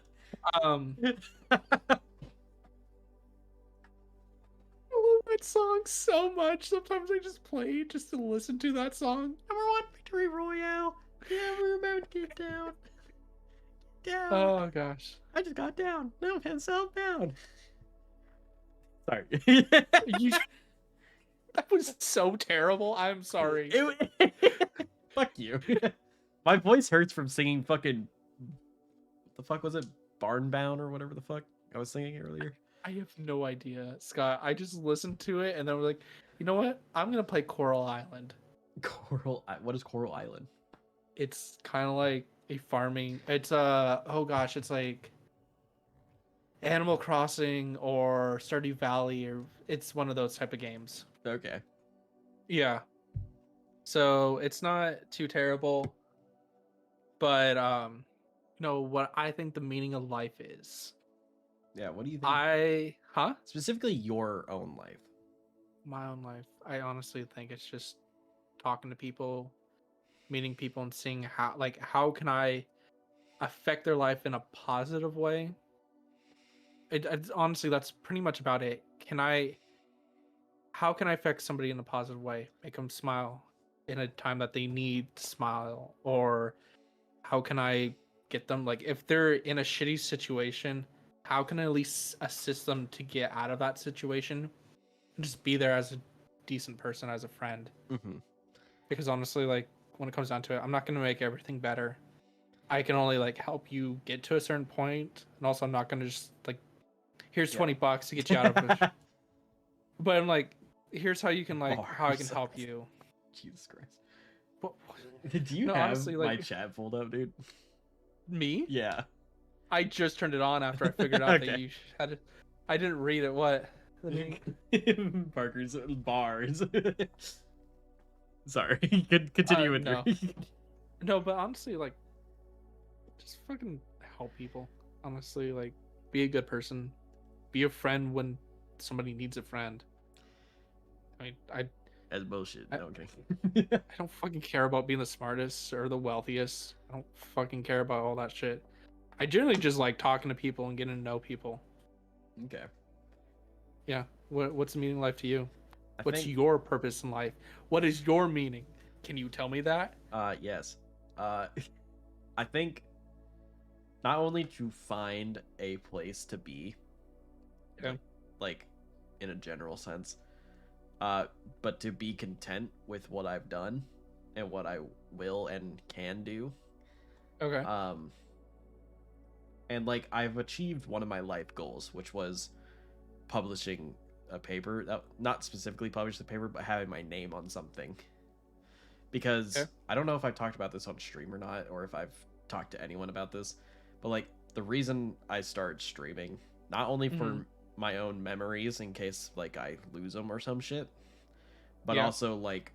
love that song so much. Sometimes I just play just to listen to that song. Number 1 victory royale. Yeah, we're about to get down. Down. Oh gosh. I just got down. No, myself down. Sorry. That was so terrible. I'm sorry. Fuck you. My voice hurts from singing fucking. What the fuck was it? Barnbound or whatever the fuck I was singing earlier. I have no idea, Scott. I just listened to it and then we're like, you know what? I'm gonna play Coral Island. What is Coral Island? It's kind of like a farming. It's oh gosh, it's like Animal Crossing or Stardew Valley, or it's one of those type of games. Okay. Yeah. So it's not too terrible, but what I think the meaning of life is. Yeah. What do you think? Specifically, your own life. My own life. I honestly think it's just talking to people, meeting people, and seeing how can I affect their life in a positive way. It's honestly, that's pretty much about it. How can I affect somebody in a positive way? Make them smile in a time that they need to smile, or how can I get them, like, if they're in a shitty situation, how can I at least assist them to get out of that situation and just be there as a decent person, as a friend. Mm-hmm. Because honestly, like, when it comes down to it, I'm not going to make everything better. I can only like help you get to a certain point, and also I'm not going to just like, here's $20 to get you out of it. But I'm like, here's how you can how I can help you. Jesus Christ. What? Do you have honestly, my chat pulled up, dude? Me? Yeah. I just turned it on after I figured out that you had it. I didn't read it. What? Parker's bars. Sorry. Continue with no. No, but honestly, like, just fucking help people. Honestly, like, be a good person. Be a friend when somebody needs a friend. I mean, That's bullshit. Okay. I don't fucking care about being the smartest or the wealthiest. I don't fucking care about all that shit. I generally just like talking to people and getting to know people. Okay. Yeah. What's the meaning of life to you? What's your purpose in life? What is your meaning? Can you tell me that? Yes. I think not only to find a place to be, like in a general sense, but to be content with what I've done and what I will and can do. Okay. And like I've achieved one of my life goals, which was publishing a paper, not specifically publish the paper, but having my name on something. Because I don't know if I've talked about this on stream or not, or if I've talked to anyone about this, but like the reason I started streaming, not only for my own memories in case like I lose them or some shit, but also like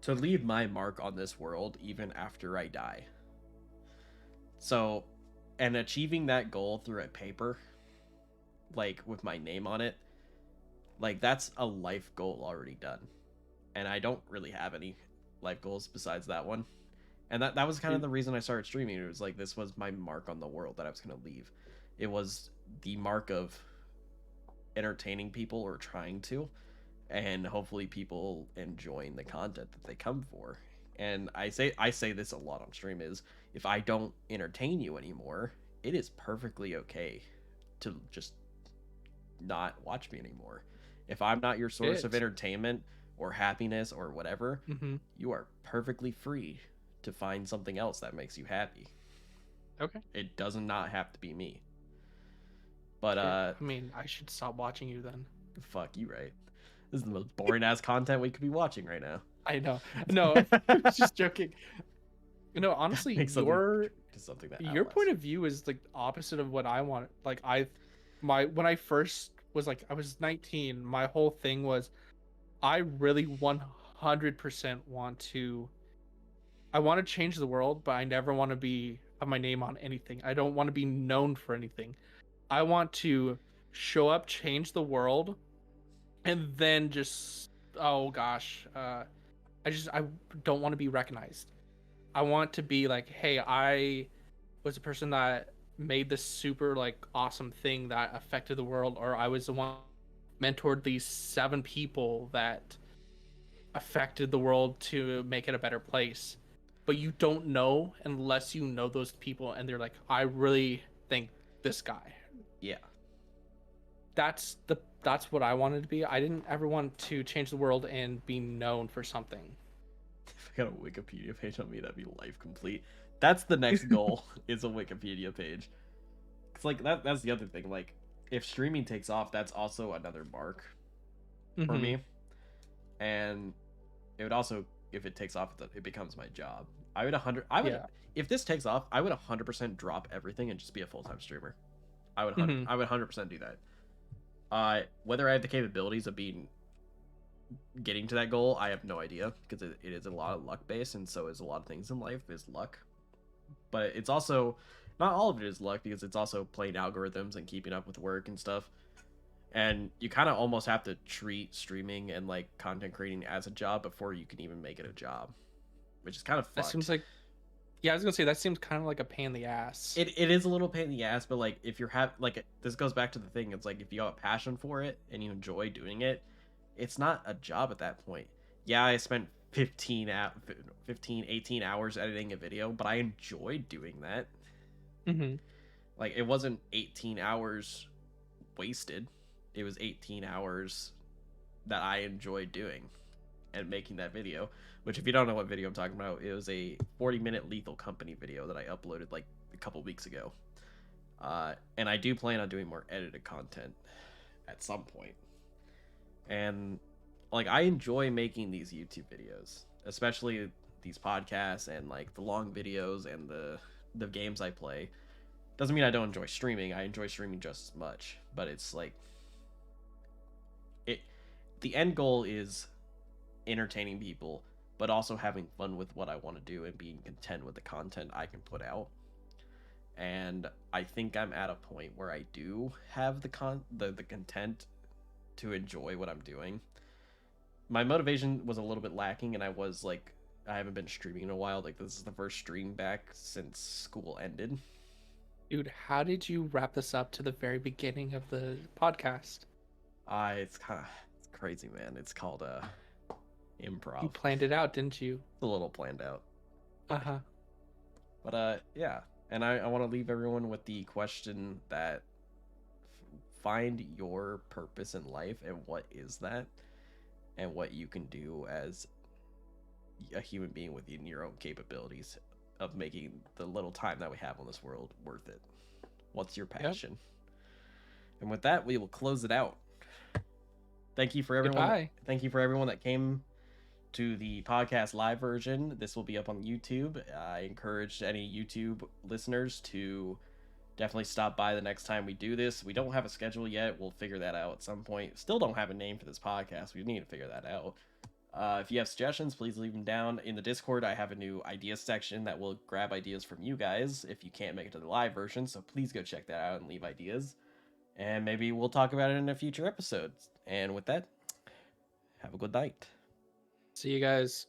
to leave my mark on this world even after I die. So, and achieving that goal through a paper, like with my name on it, Like that's a life goal already done. And I don't really have any life goals besides that one. And that was kind of the reason I started streaming. It was like this was my mark on the world that I was going to leave. It was the mark of entertaining people or trying to, and hopefully people enjoying the content that they come for. And I say this a lot on stream is if I don't entertain you anymore, it is perfectly okay to just not watch me anymore. If I'm not your source of entertainment or happiness or whatever, you are perfectly free to find something else that makes you happy. Okay. It does not have to be me. But I mean, I should stop watching you then. Fuck you, right? This is the most boring ass content we could be watching right now. I know. No, just joking. No, honestly, your point of view is like opposite of what I want. Like when I first was like I was 19, my whole thing was I really 100% want to change the world, but I never want to have my name on anything. I don't want to be known for anything. I want to show up, change the world, and then just I don't want to be recognized. I want to be like, hey, I was a person that made this super like awesome thing that affected the world, or I was the one mentored these 7 people that affected the world to make it a better place. But you don't know unless you know those people and they're like, I really think this guy. Yeah. That's what I wanted to be. I didn't ever want to change the world and be known for something. If I got a Wikipedia page on me, that'd be life complete. That's the next goal, is a Wikipedia page. It's like that's the other thing. Like, if streaming takes off, that's also another mark for me. And it would also, if it takes off, it becomes my job. If this takes off, I would 100% drop everything and just be a full-time streamer. I would 100% do that. Whether I have the capabilities of getting to that goal, I have no idea, because it is a lot of luck based, and so is a lot of things in life is luck. But it's also not all of it is luck, because it's also playing algorithms and keeping up with work and stuff. And you kind of almost have to treat streaming and like content creating as a job before you can even make it a job, which is kind of fucked. That seems like, yeah, I was gonna say that seems kind of like a pain in the ass. It is a little pain in the ass, but like if you're this goes back to the thing. It's like if you have a passion for it and you enjoy doing it, it's not a job at that point. Yeah, I spent 18 hours editing a video, but I enjoyed doing that. Like, it wasn't 18 hours wasted. It was 18 hours that I enjoyed doing and making that video, which, if you don't know what video I'm talking about, it was a 40-minute Lethal Company video that I uploaded like a couple weeks ago. And I do plan on doing more edited content at some point. And like, I enjoy making these YouTube videos, especially these podcasts and like the long videos and the games I play. Doesn't mean I don't enjoy streaming. I enjoy streaming just as much, but it's like the end goal is entertaining people, but also having fun with what I want to do and being content with the content I can put out. And I think I'm at a point where I do have the content to enjoy what I'm doing. My motivation was a little bit lacking, and I haven't been streaming in a while. Like, this is the first stream back since school ended. Dude, how did you wrap this up to the very beginning of the podcast? It's crazy, man. It's called improv. You planned it out, didn't you? It's a little planned out. But yeah. And I want to leave everyone with the question that find your purpose in life, and what is that, and what you can do as a human being within your own capabilities of making the little time that we have on this world worth it. What's your passion? Yep. And with that, we will close it out. Thank you for everyone. Goodbye. Thank you for everyone that came to the podcast live version. This will be up on YouTube. I encourage any YouTube listeners to definitely stop by the next time we do this. We don't have a schedule yet. We'll figure that out at some point. Still don't have a name for this podcast. We need to figure that out. If you have suggestions, please leave them down in the Discord. I have a new ideas section that will grab ideas from you guys if you can't make it to the live version. So please go check that out and leave ideas. and maybe we'll talk about it in a future episode. And with that, have a good night. See you guys.